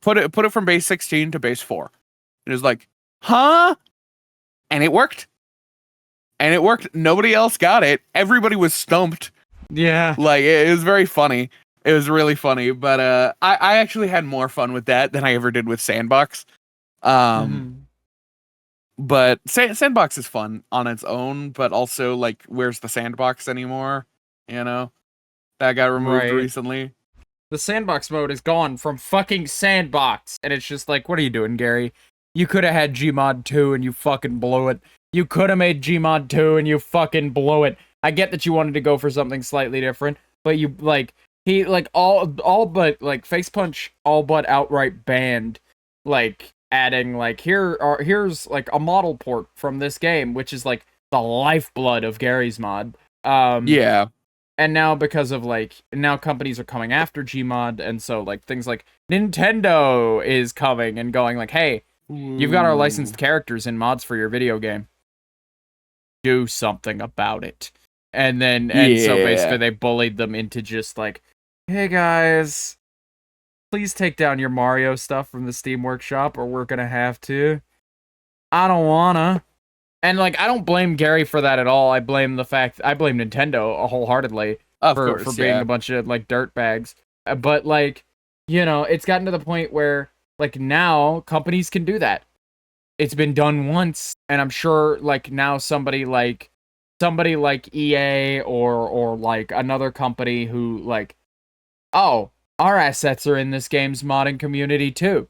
Put it from base 16 to base 4. It was like, huh? And it worked. Nobody else got it. Everybody was stumped. Yeah. Like, it was very funny. It was really funny. But I actually had more fun with that than I ever did with Sandbox. But Sandbox is fun on its own, but also, like, where's the Sandbox anymore? That got removed recently. The Sandbox mode is gone from fucking Sandbox, and it's just like, what are you doing, Gary? You could have had Gmod 2 and you fucking blew it. You could have made Gmod 2 and you fucking blew it. I get that you wanted to go for something slightly different, but you, like, he, like, all but, like, Face Punch all but outright banned, like, adding, like, here's like a model port from this game, which is like the lifeblood of Gary's mod. Yeah. And now, because of like, now companies are coming after Gmod, and so like things like Nintendo is coming and going like, hey, you've got our licensed characters in mods for your video game. Do something about it. And then so basically they bullied them into just like, hey guys, please take down your Mario stuff from the Steam Workshop, or we're gonna have to. I don't wanna. And, like, I don't blame Gary for that at all. I blame Nintendo wholeheartedly for being a bunch of, like, dirtbags. But, like, it's gotten to the point where, like, now companies can do that. It's been done once, and I'm sure, like, now somebody like EA or like another company who, like, oh, our assets are in this game's modding community too.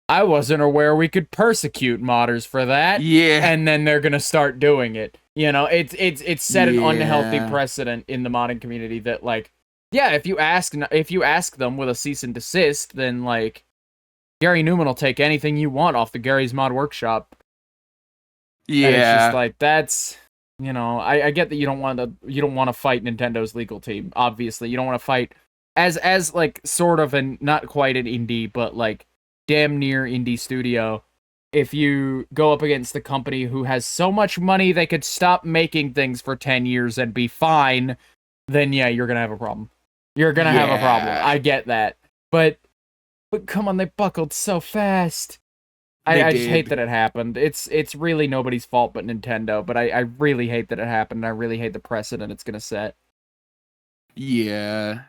I wasn't aware we could persecute modders for that. Yeah. And then they're gonna start doing it. It's set an unhealthy precedent in the modding community that, like, yeah, if you ask them with a cease and desist, then, like, Gary Newman will take anything you want off the Gary's Mod Workshop. Yeah. And it's just like, that's, I get that you don't want to fight Nintendo's legal team. Obviously, you don't want to fight as like sort of an, not quite an indie, but like damn near indie studio. If you go up against the company who has so much money they could stop making things for 10 years and be fine, then yeah, you're gonna have a problem. You're gonna have a problem. I get that. But come on, they buckled so fast. I just hate that it happened. It's really nobody's fault but Nintendo, but I really hate that it happened, and I really hate the precedent it's gonna set. Yeah,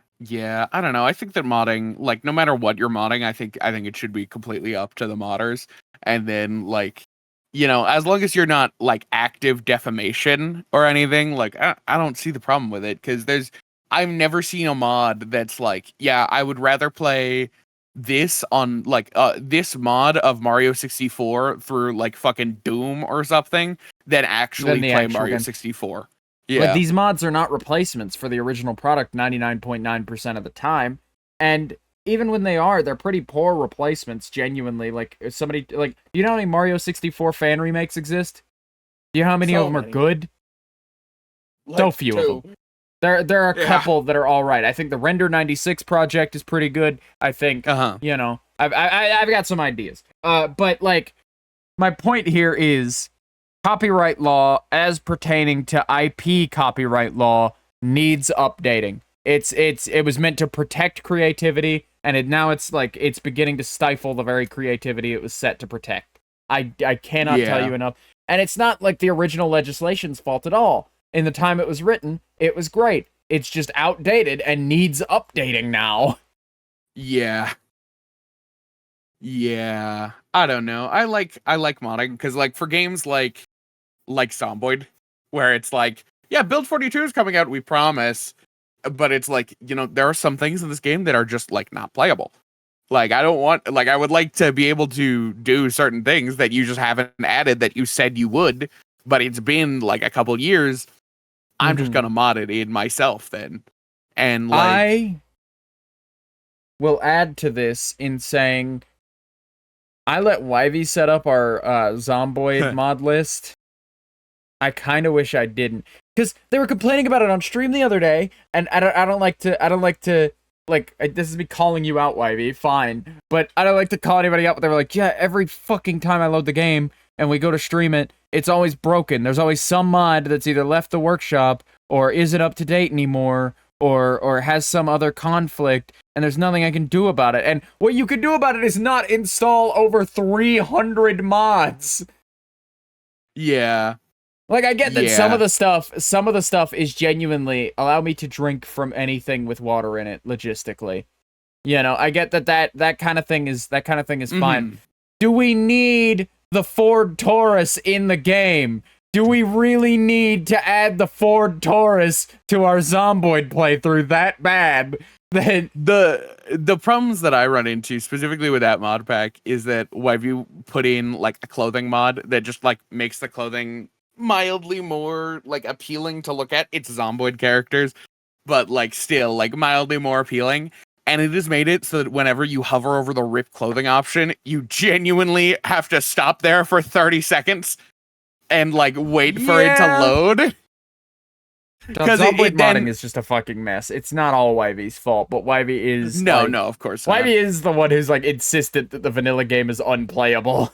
I don't know. I think that modding, like, no matter what you're modding, I think it should be completely up to the modders. And then, like, as long as you're not, like, active defamation or anything, like, I don't see the problem with it, because I've never seen a mod that's like, yeah, I would rather play this on like this mod of Mario 64 through like fucking Doom or something than actually the play actual Mario game. 64. Like, Yeah. these mods are not replacements for the original product 99.9% of the time. And even when they are, they're pretty poor replacements, genuinely. Like, if somebody, like, do you know how many Mario 64 fan remakes exist? Do you know how many So of them are many. good? Like, So few of them. There are a Yeah. couple that are all right. I think the Render 96 project is pretty good. I think, Uh-huh. you know, I've got some ideas. But, like, my point here is copyright law, as pertaining to IP copyright law, needs updating. It was meant to protect creativity, and now it's like it's beginning to stifle the very creativity it was set to protect. I cannot tell you enough. And it's not like the original legislation's fault at all. In the time it was written, it was great. It's just outdated and needs updating now. Yeah. Yeah. I don't know. I like modding because like for games like Zomboid, where it's like, yeah, Build 42 is coming out, we promise. But it's like, you know, there are some things in this game that are just like not playable. Like, I don't want, like, I would like to be able to do certain things that you just haven't added that you said you would, but it's been like a couple years. I'm just gonna mod it in myself then. And like, I will add to this in saying I let Wivey set up our Zomboid mod list. I kind of wish I didn't, because they were complaining about it on stream the other day, and I don't like to this is me calling you out, Wivey, fine, but I don't like to call anybody out. But they were like, yeah, every fucking time I load the game and we go to stream it, it's always broken. There's always some mod that's either left the workshop or isn't up to date anymore, or has some other conflict, and there's nothing I can do about it. And what you can do about it is not install over 300 mods. yeah. Like, I get that some of the stuff is genuinely allow me to drink from anything with water in it logistically. You know, I get that kind of thing is fine. Do we need the Ford Taurus in the game? Do we really need to add the Ford Taurus to our Zomboid playthrough that bad? That the problems that I run into specifically with that mod pack is that if you put in like a clothing mod that just like makes the clothing mildly more like appealing to look at, it's Zomboid characters, but like still like mildly more appealing. And it has made it so that whenever you hover over the rip clothing option, you genuinely have to stop there for 30 seconds and like wait for it to load. Zomboid modding is just a fucking mess. It's not all Wivey's fault, but Wivey is no, of course not. Wivey is the one who's like insistent that the vanilla game is unplayable.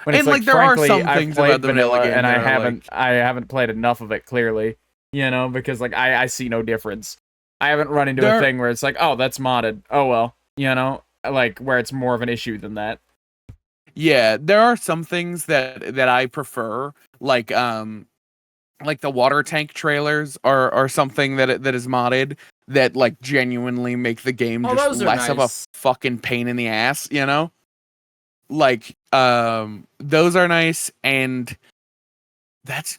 When and it's like there frankly, are some things about the vanilla game and that I haven't played enough of it, clearly, you know, because like I see no difference. I haven't run into a thing where it's like, oh, that's modded. Oh well, you know, like where it's more of an issue than that. Yeah, there are some things that I prefer, like the water tank trailers are something that is modded that like genuinely make the game just less of a fucking pain in the ass, you know? Like those are nice, and that's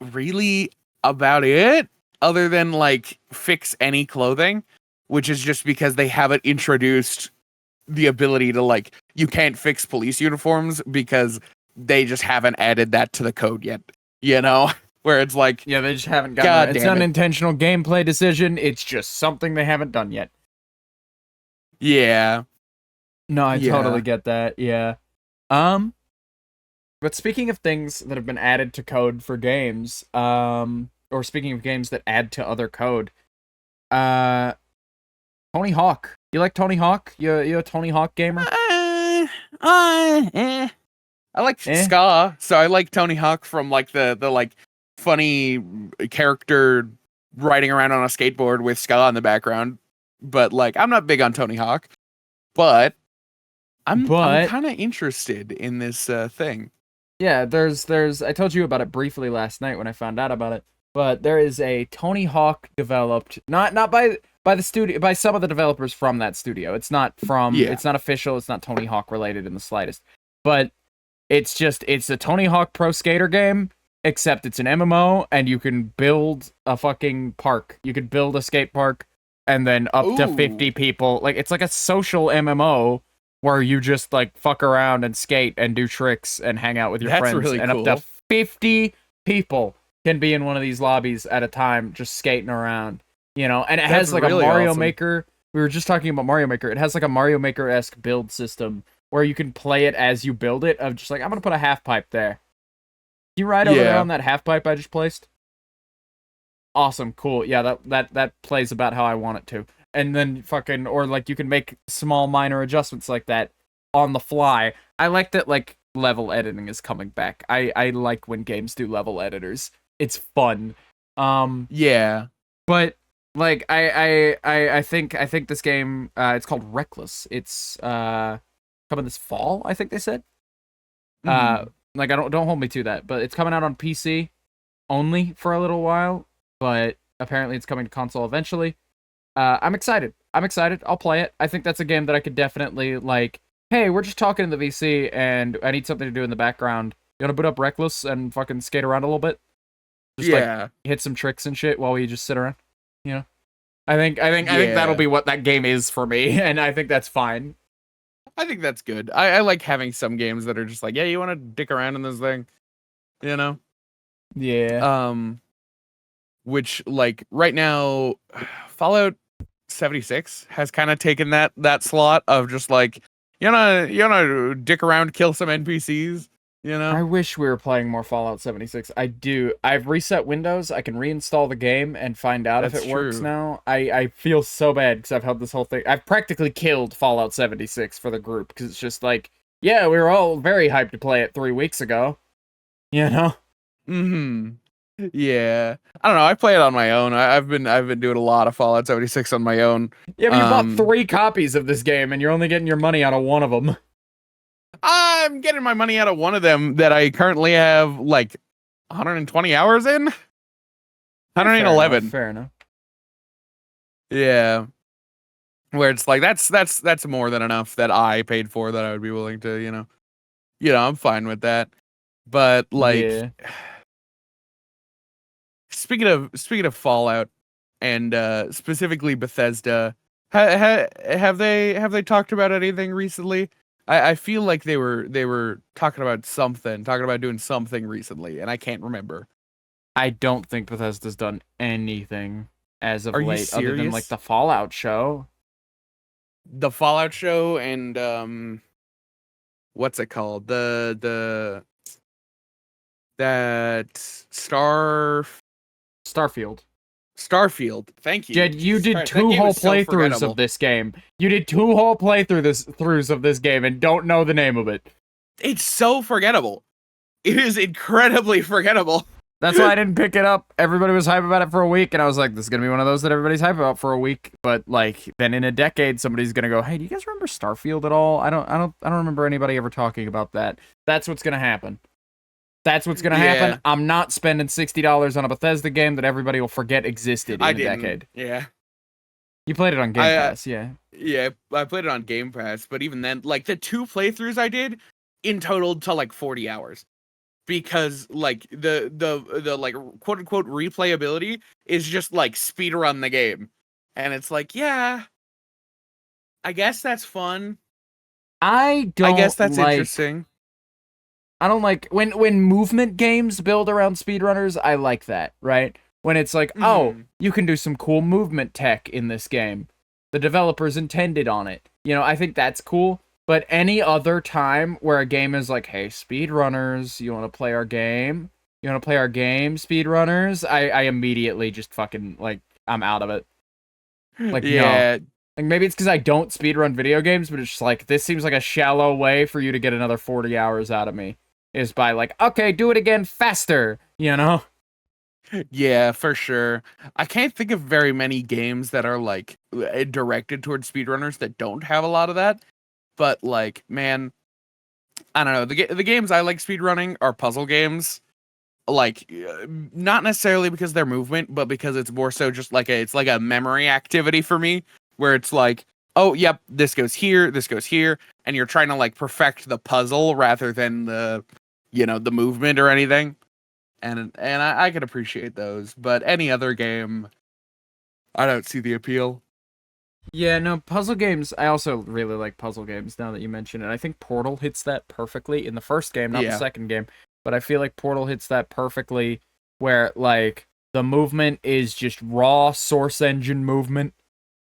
really about it, other than like fix any clothing, which is just because they haven't introduced the ability to like, you can't fix police uniforms because they just haven't added that to the code yet, you know? Where it's like, yeah, they just haven't gotten it. It's not an intentional gameplay decision, it's just something they haven't done yet. Yeah. No, I totally get that. Yeah. But speaking of things that have been added to code for games, or speaking of games that add to other code, Tony Hawk. You like Tony Hawk? You a Tony Hawk gamer? I like ska, so I like Tony Hawk from like the like funny character riding around on a skateboard with ska in the background. But like, I'm not big on Tony Hawk, but I'm kind of interested in this thing. Yeah, there's I told you about it briefly last night when I found out about it, but there is a Tony Hawk developed, not by the studio, by some of the developers from that studio. It's not it's not official, it's not Tony Hawk related in the slightest. But it's a Tony Hawk Pro Skater game, except it's an MMO and you can build a fucking park. You could build a skate park and then up to Ooh. 50 people. Like, it's like a social MMO where you just like fuck around and skate and do tricks and hang out with your That's friends. really And up to cool. 50 people can be in one of these lobbies at a time, just skating around. And it That's has like a really Mario awesome. Maker. We were just talking about Mario Maker. It has like a Mario Maker-esque build system where you can play it as you build it. Of just like, I'm gonna put a half pipe there. Can you ride over there Yeah. on that half pipe I just placed? Awesome, cool. Yeah, that plays about how I want it to. And then fucking, or like you can make small minor adjustments like that on the fly. I like that like level editing is coming back. I like when games do level editors. It's fun. Yeah. But like I think this game it's called Reckless. It's coming this fall, I think they said. Mhm. Like I don't hold me to that, but it's coming out on PC only for a little while, but apparently it's coming to console eventually. I'm excited. I'm excited. I'll play it. I think that's a game that I could definitely like, hey, we're just talking in the VC and I need something to do in the background. You want to boot up Reckless and fucking skate around a little bit? Just like Yeah. hit some tricks and shit while we just sit around, you know? I think that'll Yeah. be what that game is for me, and I think that's fine. I think that's good. I like having some games that are just like, yeah, you want to dick around in this thing, you know? Yeah. Um, which like right now, Fallout 76 has kind of taken that slot of just like, you wanna dick around, kill some NPCs, you know? I wish we were playing more Fallout 76. I do. I've reset Windows. I can reinstall the game and find out if That's it works true. now. I feel so bad because I've held this whole thing. I've practically killed Fallout 76 for the group because it's just like, yeah, we were all very hyped to play it 3 weeks ago. You know? Mm-hmm. Yeah. I don't know. I play it on my own. I've been doing a lot of Fallout 76 on my own. Yeah, but you bought Um, 3 copies of this game and you're only getting your money out of one of them. I'm getting my money out of one of them that I currently have like 120 hours in. Fair enough. 111. Fair enough. Yeah. Where it's like that's more than enough that I paid for that I would be willing to, I'm fine with that. But like Yeah. speaking of Fallout and specifically Bethesda, have they talked about anything recently? I feel like they were talking about doing something recently, and I can't remember. I don't think Bethesda's done anything as of Are you late other than like serious? the Fallout show. The Fallout show and what's it called? The that Starfield. Starfield. Thank you. Jed, you Jesus did Christ, that 2 game whole is so playthroughs of forgettable. this game. You did 2 whole throughs of this game and don't know the name of it. It's so forgettable. It is incredibly forgettable. That's why I didn't pick it up. Everybody was hype about it for a week, and I was like, this is gonna be one of those that everybody's hype about for a week. But like, then in a decade, somebody's gonna go, hey, do you guys remember Starfield at all? I don't remember anybody ever talking about that. That's what's gonna happen. That's what's gonna happen. Yeah, I'm not spending $60 on a Bethesda game that everybody will forget existed I in a didn't. decade. Yeah, You played it on Game I Pass, yeah. yeah, I played it on Game Pass, but even then, like the 2 playthroughs I did in total to like 40 hours because like the like quote unquote replayability is just like speed run the game, and it's like yeah, I guess that's fun. I I guess don't that's like interesting. I don't like when movement games build around speedrunners, I like that, right? When it's like, oh, Hmm. you can do some cool movement tech in this game. The developers intended on it. I think that's cool. But any other time where a game is like, hey, speedrunners, you want to play our game? You want to play our game, speedrunners? I immediately just fucking, like, I'm out of it. Like, no. Yeah, Like, maybe it's because I don't speedrun video games, but it's just like, this seems like a shallow way for you to get another 40 hours out of me. Is by, like, okay, do it again faster, you know? yeah, for sure. I can't think of very many games that are like directed towards speedrunners that don't have a lot of that. But like, man, I don't know. The games I like speedrunning are puzzle games. Like, not necessarily because they're movement, but because it's more so just like it's like a memory activity for me, where it's like, oh, yep, this goes here, and you're trying to like perfect the puzzle rather than the movement or anything. And I can appreciate those, but any other game, I don't see the appeal. Yeah, no, puzzle games. I also really like puzzle games now that you mention it. I think Portal hits that perfectly in the first game, not the Yeah. second game. But I feel like Portal hits that perfectly where, like, the movement is just raw source engine movement.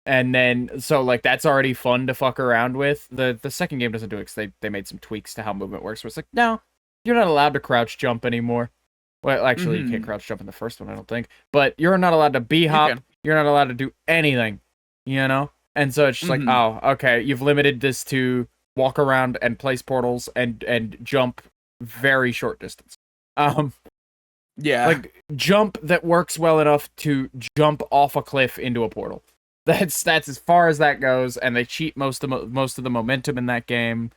And then, so, like, that's already fun to fuck around with. The second game doesn't do it because they made some tweaks to how movement works. Where it's like, no, you're not allowed to crouch jump anymore. Well, actually, you can't crouch jump in the first one, I don't think. But you're not allowed to b-hop. can. You're not allowed to do anything, you know? And so it's just like, oh, okay, you've limited this to walk around and place portals and jump very short distance. Yeah. Like, jump that works well enough to jump off a cliff into a portal. That's as far as that goes, and they cheat most of the momentum in that game.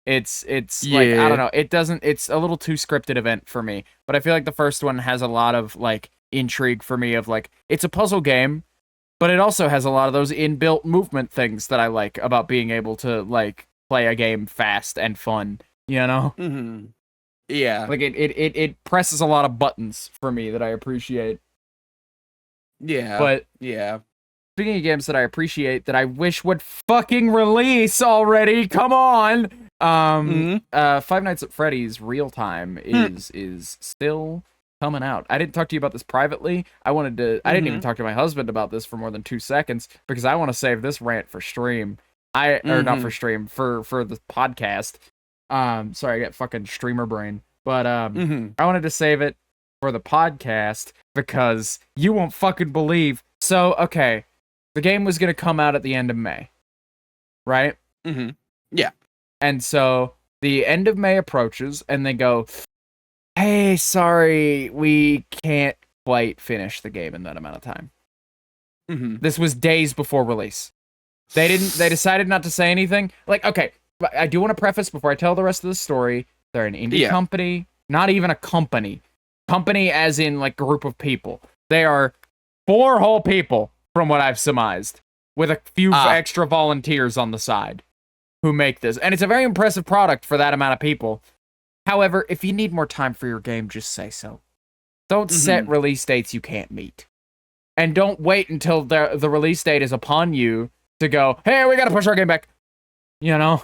It's like, I don't know, it's a little too scripted event for me, but I feel like the first one has a lot of like intrigue for me of like, it's a puzzle game, but it also has a lot of those inbuilt movement things that I like about being able to like play a game fast and fun, you know? Yeah. Like it presses a lot of buttons for me that I appreciate. Yeah. But yeah. speaking of games that I appreciate that I wish would fucking release already, come on. Five Nights at Freddy's Real Time is still coming out. I didn't talk to you about this privately. I didn't even talk to my husband about this for more than 2 seconds because I want to save this rant for stream. Or not for stream, for the podcast. Sorry, I got fucking streamer brain. But I wanted to save it for the podcast because you won't fucking believe. So, okay, the game was going to come out at the end of May, right? Yeah. And so the end of May approaches, and they go, hey, sorry, we can't quite finish the game in that amount of time. This was days before release. They decided not to say anything. Like, okay, but I do want to preface before I tell the rest of the story, they're an indie company, not even a company. Company as in, like, group of people. They are 4 whole people, from what I've surmised, with a few extra volunteers on the side who make this. And it's a very impressive product for that amount of people. However, if you need more time for your game, just say so. Don't set release dates you can't meet. And don't wait until the release date is upon you to go, hey, we gotta push our game back. You know?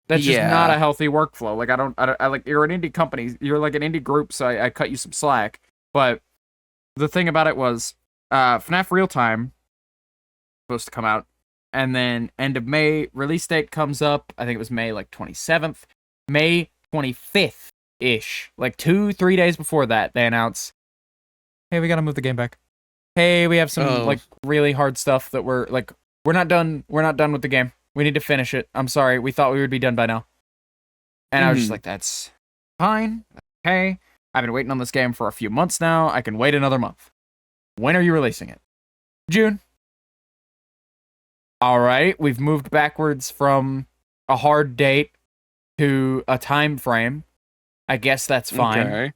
That's just not a healthy workflow. Like, I like, you're an indie company. You're like an indie group, so I cut you some slack. But the thing about it was, FNAF Real Time supposed to come out, and then end of May release date comes up. I think it was May like 27th, May 25th ish, like 2-3 days before that, they announce, hey, we gotta move the game back. Hey, we have some like really hard stuff that we're not done with the game. We need to finish it. I'm sorry, we thought we would be done by now. And I was just like, that's fine. Okay, I've been waiting on this game for a few months now. I can wait another month. When are you releasing it? June. All right, we've moved backwards from a hard date to a time frame. I guess that's fine. Okay.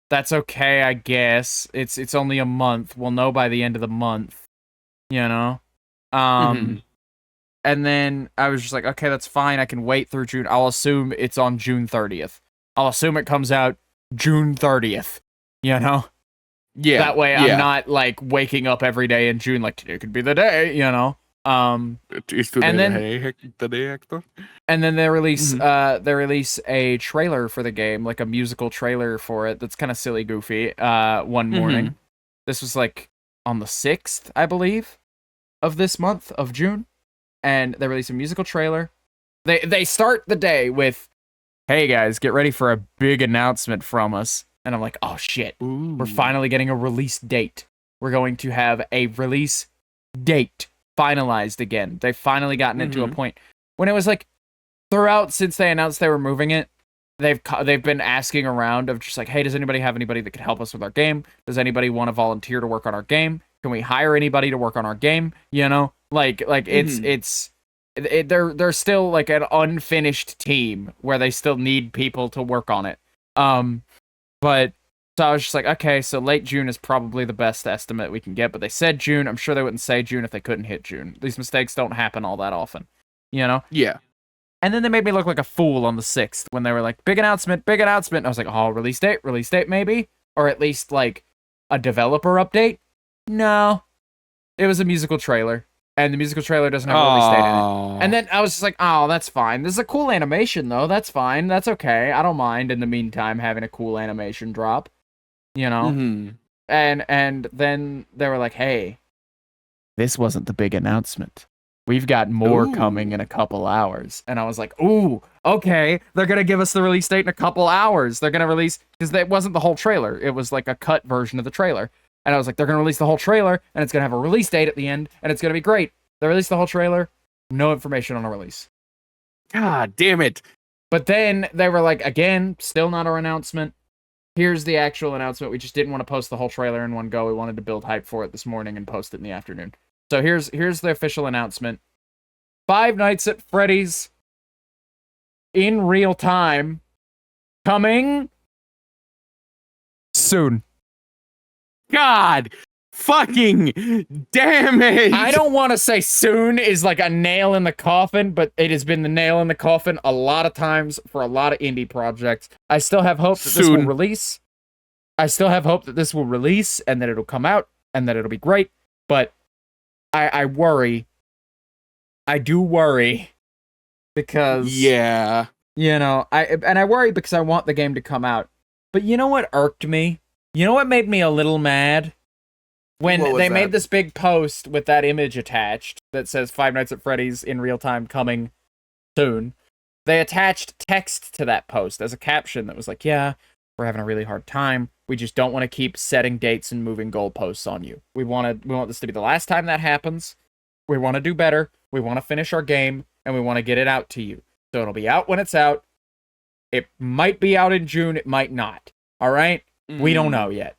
That's okay, I guess. It's only a month. We'll know by the end of the month. You know? And then I was just like, okay, that's fine. I can wait through June. I'll assume it's on June 30th. I'll assume it comes out June 30th. You know? Yeah. That way I'm not like waking up every day in June like today could be the day, you know? Is today the day, Hector? And then they release a trailer for the game, like a musical trailer for it that's kind of silly goofy, one morning. This was like on the 6th, I believe, of this month of June. And they release a musical trailer. They start the day with, hey guys, get ready for a big announcement from us. And I'm like, oh shit, we're finally getting a release date. We're going to have a release date finalized again. They've finally gotten it to a point when it was like, throughout since they announced they were moving it, they've been asking around of just like, hey, does anybody have anybody that could help us with our game? Does anybody want to volunteer to work on our game? Can we hire anybody to work on our game? You know, like they're still like an unfinished team where they still need people to work on it. But so I was just like, okay, so late June is probably the best estimate we can get. But they said June. I'm sure they wouldn't say June if they couldn't hit June. These mistakes don't happen all that often, you know? Yeah. And then they made me look like a fool on the 6th when they were like, big announcement. And I was like, oh, release date maybe? Or at least like a developer update? No. It was a musical trailer. and the musical trailer doesn't have a release date in it. Oh. And then I was just like, oh, that's fine. This is a cool animation, though. That's fine. That's okay. I don't mind, in the meantime, having a cool animation drop. You know? Mm-hmm. And then they were like, hey, this wasn't the big announcement. We've got more coming in a couple hours. And I was like, ooh, okay. They're going to give us the release date in a couple hours. They're going to release, because it wasn't the whole trailer. It was like a cut version of the trailer. And I was like, they're going to release the whole trailer, and it's going to have a release date at the end, and it's going to be great. They released the whole trailer, no information on a release. God damn it. But then they were like, again, still not our announcement. Here's the actual announcement. We just didn't want to post the whole trailer in one go. We wanted to build hype for it this morning and post it in the afternoon. So here's the official announcement. Five Nights at Freddy's in real time, coming soon. God fucking damn it. I don't want to say soon is like a nail in the coffin, but it has been the nail in the coffin a lot of times for a lot of indie projects. I still have hope that this will release. I still have hope that this will release and that it'll come out and that it'll be great. But I worry. I do worry because yeah, you know, I worry because I want the game to come out. But you know what irked me? You know what made me a little mad? When they made this big post with that image attached that says Five Nights at Freddy's in real time coming soon, they attached text to that post as a caption that was like, yeah, we're having a really hard time. We just don't want to keep setting dates and moving goalposts on you. We want this to be the last time that happens. We want to do better. We want to finish our game, and we want to get it out to you. So it'll be out when it's out. It might be out in June. It might not. All right? We don't know yet.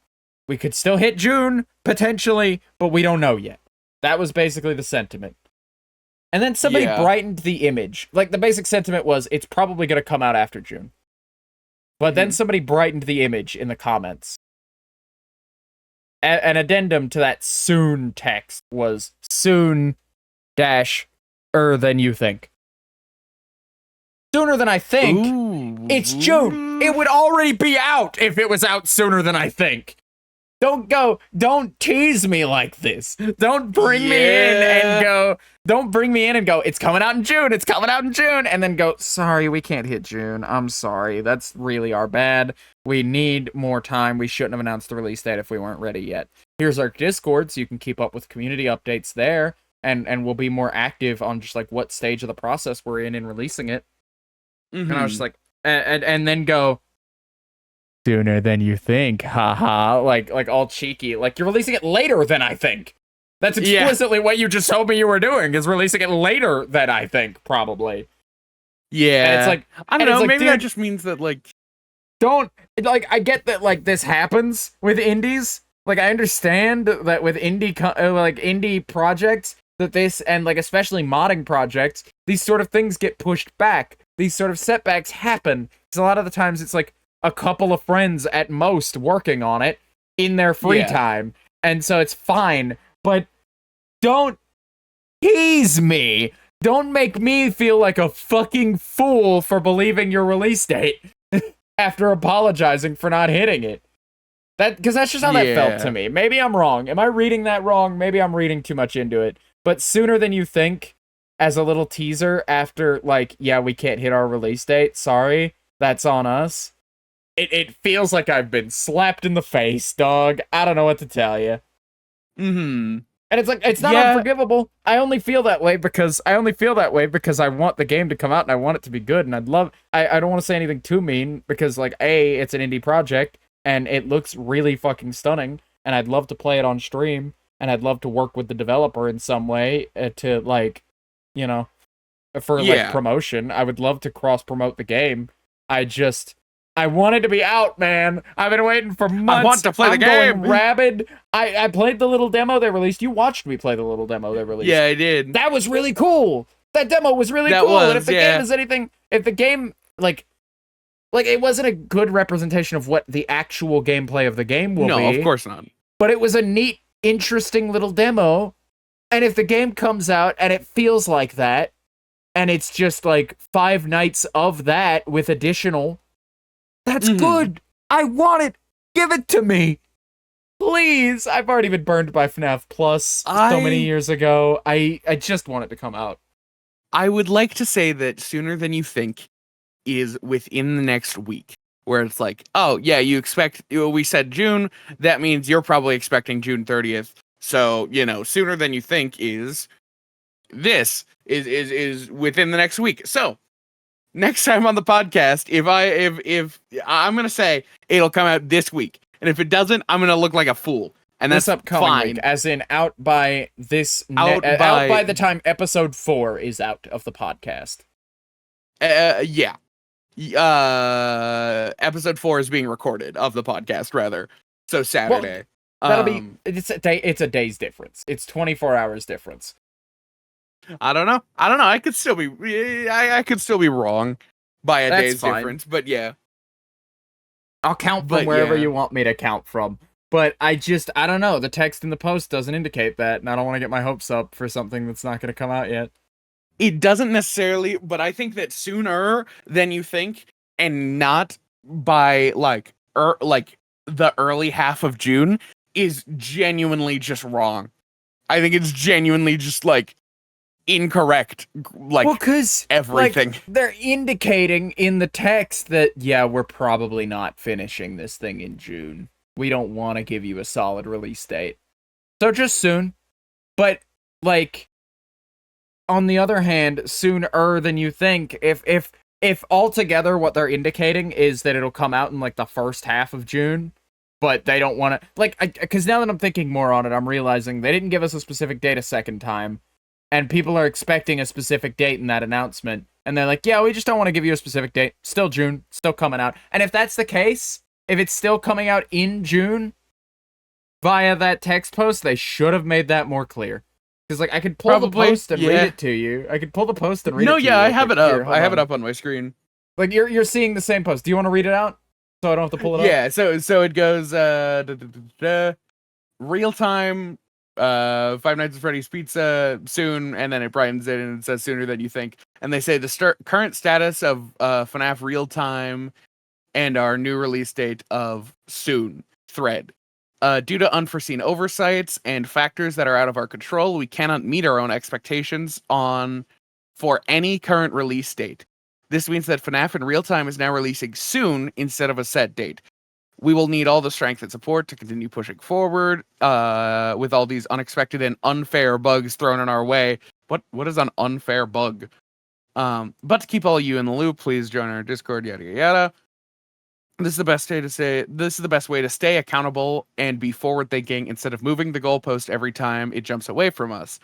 We could still hit June, potentially, but we don't know yet. That was basically the sentiment. And then somebody brightened the image. Like, the basic sentiment was, it's probably going to come out after June. But then somebody brightened the image in the comments. An addendum to that soon text was soon dash than you think. Sooner than I think. Ooh. It's June. It would already be out if it was out sooner than I think. Don't tease me like this. Don't bring me in and go, it's coming out in June, it's coming out in June, and then go, sorry, we can't hit June. I'm sorry. That's really our bad. We need more time. We shouldn't have announced the release date if we weren't ready yet. Here's our Discord, so you can keep up with community updates there, and we'll be more active on just like what stage of the process we're in releasing it. And I was just like, and then go, sooner than you think, haha, like all cheeky, like you're releasing it later than I think. That's explicitly what you just told me you were doing, is releasing it later than I think, probably. Yeah. And it's like, I don't know, maybe that just means that, like, I get that, like, this happens with indies. Like, I understand that with indie projects, that this, and like especially modding projects, these sort of things get pushed back. These sort of setbacks happen, because a lot of the times it's like a couple of friends at most working on it in their free time. And so it's fine, but don't tease me. Don't make me feel like a fucking fool for believing your release date after apologizing for not hitting it. Because that's just how that felt to me. Maybe I'm wrong. Am I reading that wrong? Maybe I'm reading too much into it. But sooner than you think, as a little teaser after, like, yeah, we can't hit our release date. Sorry, that's on us. It feels like I've been slapped in the face, dog. I don't know what to tell you. Mm-hmm. And it's like, it's not unforgivable. I only feel that way because I want the game to come out and I want it to be good. And I don't want to say anything too mean because, like, it's an indie project and it looks really fucking stunning. And I'd love to play it on stream. And I'd love to work with the developer in some way to, like, you know, for, like, promotion. I would love to cross-promote the game. I want it to be out, man. I've been waiting for months. I want to play the game. Going rabid. I played the little demo they released. You watched me play the little demo they released. Yeah, I did. That was really cool. That demo was really cool. And if the game is anything, if the game, like it wasn't a good representation of what the actual gameplay of the game will be. No, of course not. But it was a neat, interesting little demo. And if the game comes out and it feels like that, and it's just like 5 nights of that with additional, that's good. I want it. Give it to me. Please, I've already been burned by FNAF Plus so many years ago. I just want it to come out. I would like to say that Sooner Than You Think is within the next week, where it's like, oh yeah, we said June, that means you're probably expecting June 30th. So, Sooner Than You Think is this is within the next week. So, next time on the podcast, if I'm going to say it'll come out this week. And if it doesn't, I'm going to look like a fool. And that's this upcoming fine. week, as in out by out by the time episode 4 is out of the podcast. Yeah. Episode 4 is being recorded of the podcast, rather. So Saturday. Well, that'll be it's a day's difference. It's 24 hours difference. I don't know. I could still be wrong by a day's difference, but yeah. I'll count from wherever you want me to count from. But I don't know. The text in the post doesn't indicate that, and I don't want to get my hopes up for something that's not going to come out yet. It doesn't necessarily, but I think that Sooner Than You Think, and not by the early half of June, is genuinely just wrong. I think it's genuinely just incorrect, because everything. They're indicating in the text that, yeah, we're probably not finishing this thing in June. We don't want to give you a solid release date. So just soon. But, on the other hand, sooner than you think, if altogether what they're indicating is that it'll come out in, the first half of June, but they don't want to, because now that I'm thinking more on it, I'm realizing they didn't give us a specific date a second time, and people are expecting a specific date in that announcement, and they're like, yeah, we just don't want to give you a specific date. Still June, still coming out. And if that's the case, if it's still coming out in June via that text post, they should have made that more clear. Because, I could pull the post and read it to you. I could pull the post and read it to you. No, yeah, I have it up. I have it up on my screen. You're seeing the same post. Do you want to read it out? So I don't have to pull it up? Yeah, so it goes, real time, Five Nights at Freddy's Pizza soon, and then it brightens it and it says Sooner Than You Think. And they say the current status of FNAF real time and our new release date of soon thread. Due to unforeseen oversights and factors that are out of our control, we cannot meet our own expectations for any current release date. This means that FNAF in real time is now releasing soon instead of a set date. We will need all the strength and support to continue pushing forward with all these unexpected and unfair bugs thrown in our way. What is an unfair bug? But to keep all you in the loop, please join our Discord, yada yada yada. This is the best way to stay accountable and be forward thinking instead of moving the goalpost every time it jumps away from us.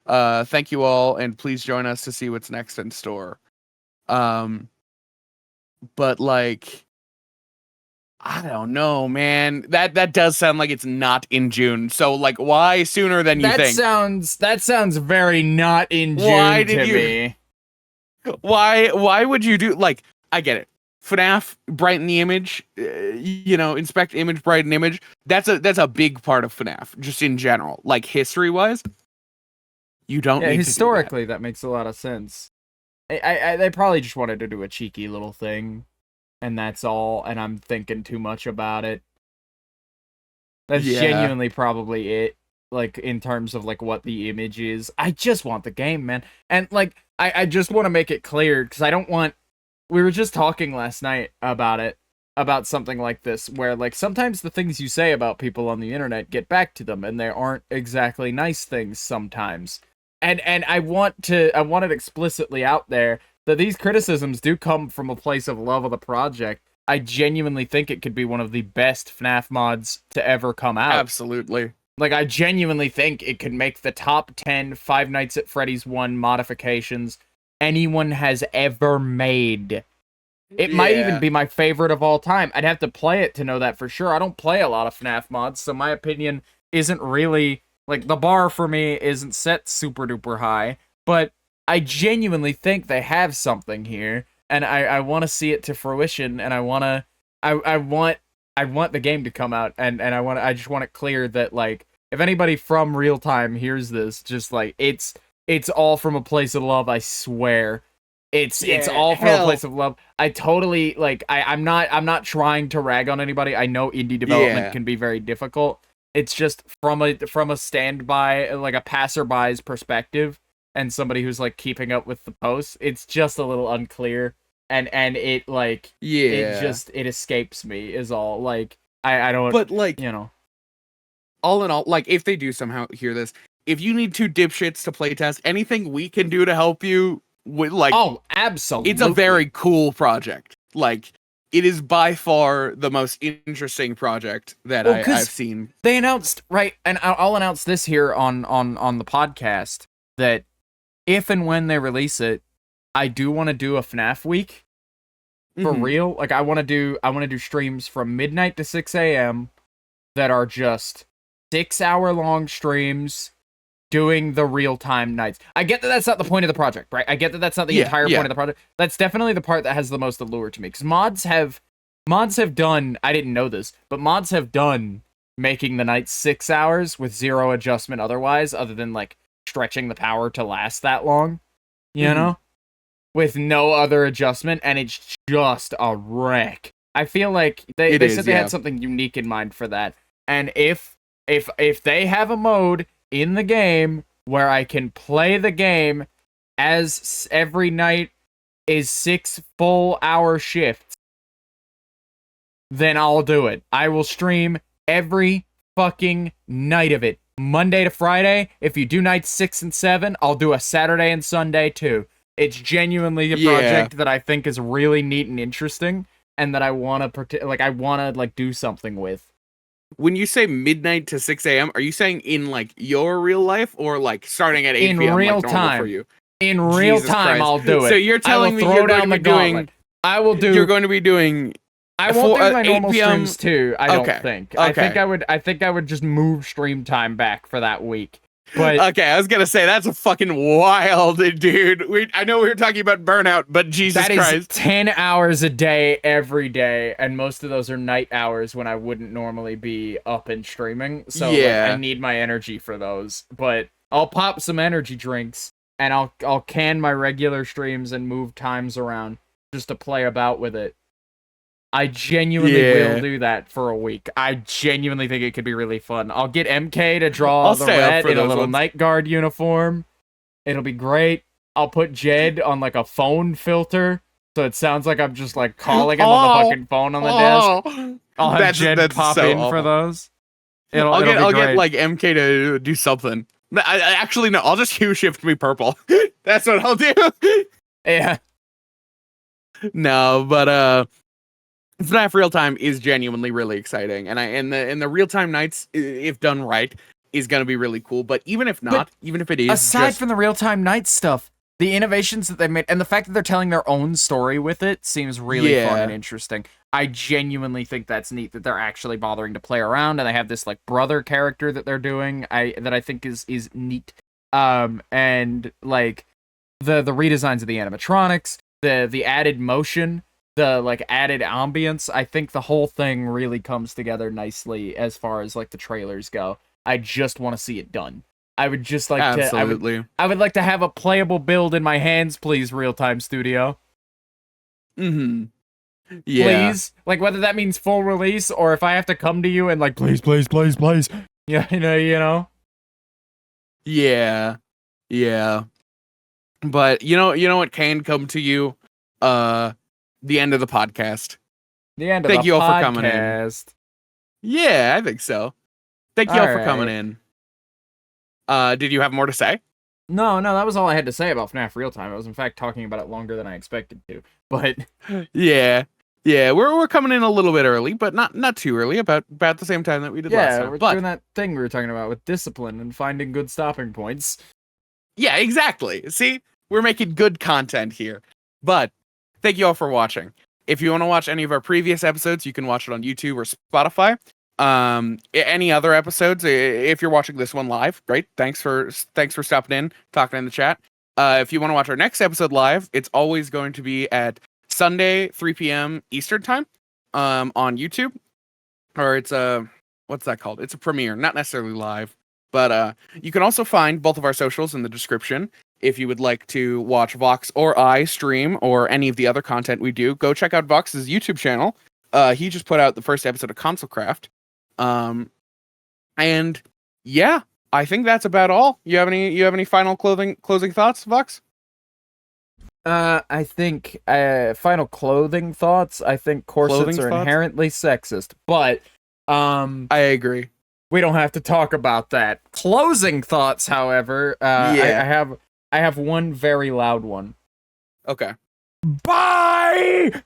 Thank you all, and please join us to see what's next in store. But I don't know, man. That does sound like it's not in June. So why sooner than you think? That sounds very not in June to me. Why would you do I get it. FNAF, brighten the image, inspect image, brighten image. That's a big part of FNAF, just in general. History-wise, you don't need historically, to do that makes a lot of sense. They probably just wanted to do a cheeky little thing, and that's all, and I'm thinking too much about it. That's genuinely probably it, in terms of, what the image is. I just want the game, man. And, I just want to make it clear, because I don't want... We were just talking last night about something like this, where, sometimes the things you say about people on the internet get back to them, and they aren't exactly nice things sometimes. And I want it explicitly out there that these criticisms do come from a place of love of the project. I genuinely think it could be one of the best FNAF mods to ever come out. Absolutely. I genuinely think it could make the top 10 Five Nights at Freddy's 1 modifications anyone has ever made. It might even be my favorite of all time. I'd have to play it to know that for sure. I don't play a lot of FNAF mods, so my opinion isn't really... the bar for me isn't set super duper high, but I genuinely think they have something here, and I want to see it to fruition, and I want the game to come out, and I just want it clear that, if anybody from real time hears this, just, it's all from a place of love, I swear. It's all from a place of love. I totally, I'm not trying to rag on anybody. I know indie development can be very difficult, It's just from a standby, like a passerby's perspective, and somebody who's like keeping up with the posts. It's just a little unclear, and it like Yeah. it escapes me is all. Like I don't. But like, you know. all in all, like if they do somehow hear this, if you need two dipshits to playtest, anything we can do to help you with like, Oh, absolutely. it's a very cool project. Like, it is by far the most interesting project that Well, I've seen. They announced, right, and I'll announce this here on the podcast, that if and when they release it, I do want to do a FNAF week for Mhm. real. Like I want to do streams from midnight to 6 a.m. that are just 6-hour long streams doing the real-time nights. I get that that's not the point of the project, right? I get that that's not the entire point of the project. That's definitely the part that has the most allure to me, because mods have done, I didn't know this, but mods have done making the night 6 hours with zero adjustment otherwise, other than like stretching the power to last that long, you know? With no other adjustment, and it's just a wreck. I feel like they said they had something unique in mind for that. And if they have a mode in the game where I can play the game as every night is 6 full hour shifts, then I'll do it. I will stream every fucking night of it. Monday to Friday. If you do nights 6 and 7, I'll do a Saturday and Sunday too. It's genuinely a project that I think is really neat and interesting, and that I want to do something with. When you say midnight to 6 a.m., are you saying in like your real life, or like starting at 8 p.m. In real like normal time for you? In real Jesus time, Christ. I'll do it. So you're telling me you're going to be doing? I will do. You're going to be doing. I won't do my normal 8 p.m. streams too. I don't think. Okay. I think I would just move stream time back for that week. But okay, I was gonna say that's a fucking wild, dude. I know we were talking about burnout, but Jesus Christ, that is 10 hours a day every day, and most of those are night hours when I wouldn't normally be up and streaming. So I need my energy for those. But I'll pop some energy drinks, and I'll can my regular streams and move times around just to play about with it. I genuinely will do that for a week. I genuinely think it could be really fun. I'll get MK to draw the red in a little night guard uniform. It'll be great. I'll put Jed on like a phone filter, so it sounds like I'm just like calling him on the fucking phone on the desk. I'll have Jed pop in for those. I'll get like MK to do something. Actually, no, I'll just hue shift me purple. That's what I'll do. Yeah. No, but FNAF Real Time is genuinely really exciting, and the real time nights, if done right, is gonna be really cool. But even if not, even if it is, aside from the real time night stuff, the innovations that they made and the fact that they're telling their own story with it seems really fun and interesting. I genuinely think that's neat that they're actually bothering to play around, and they have this like brother character that they're doing. That I think is neat. And like the redesigns of the animatronics, the added motion, the like added ambience, I think the whole thing really comes together nicely as far as like the trailers go. I just want to see it done. I would just like to I would like to have a playable build in my hands, please, Real Time Studio. Yeah. Please, like whether that means full release or if I have to come to you and like please. Yeah, you know. Yeah. But you know what can come to you? The end of the podcast. Thank you all for coming in. Yeah, I think so. Thank you all for coming in. Did you have more to say? No, that was all I had to say about FNAF Real Time. I was in fact talking about it longer than I expected to. But yeah, we're coming in a little bit early, but not too early. About the same time that we did last time. Yeah, we're doing that thing we were talking about with discipline and finding good stopping points. Yeah, exactly. See, we're making good content here. But thank you all for watching. If you want to watch any of our previous episodes, you can watch it on YouTube or Spotify. Any other episodes, if you're watching this one live, great. Thanks for stopping in, talking in the chat. If you want to watch our next episode live, it's always going to be at Sunday, 3 p.m. Eastern time, on YouTube. Or it's what's that called? It's a premiere, not necessarily live. But you can also find both of our socials in the description. If you would like to watch Vox or I stream or any of the other content we do, go check out Vox's YouTube channel. He just put out the first episode of Console Craft. And yeah, I think that's about all. You have any final closing thoughts, Vox? I think final clothing thoughts. I think corsets Clothing are thoughts? inherently sexist, but I agree. we don't have to talk about that. Closing thoughts, however, Yeah. I have one very loud one. Okay. Bye.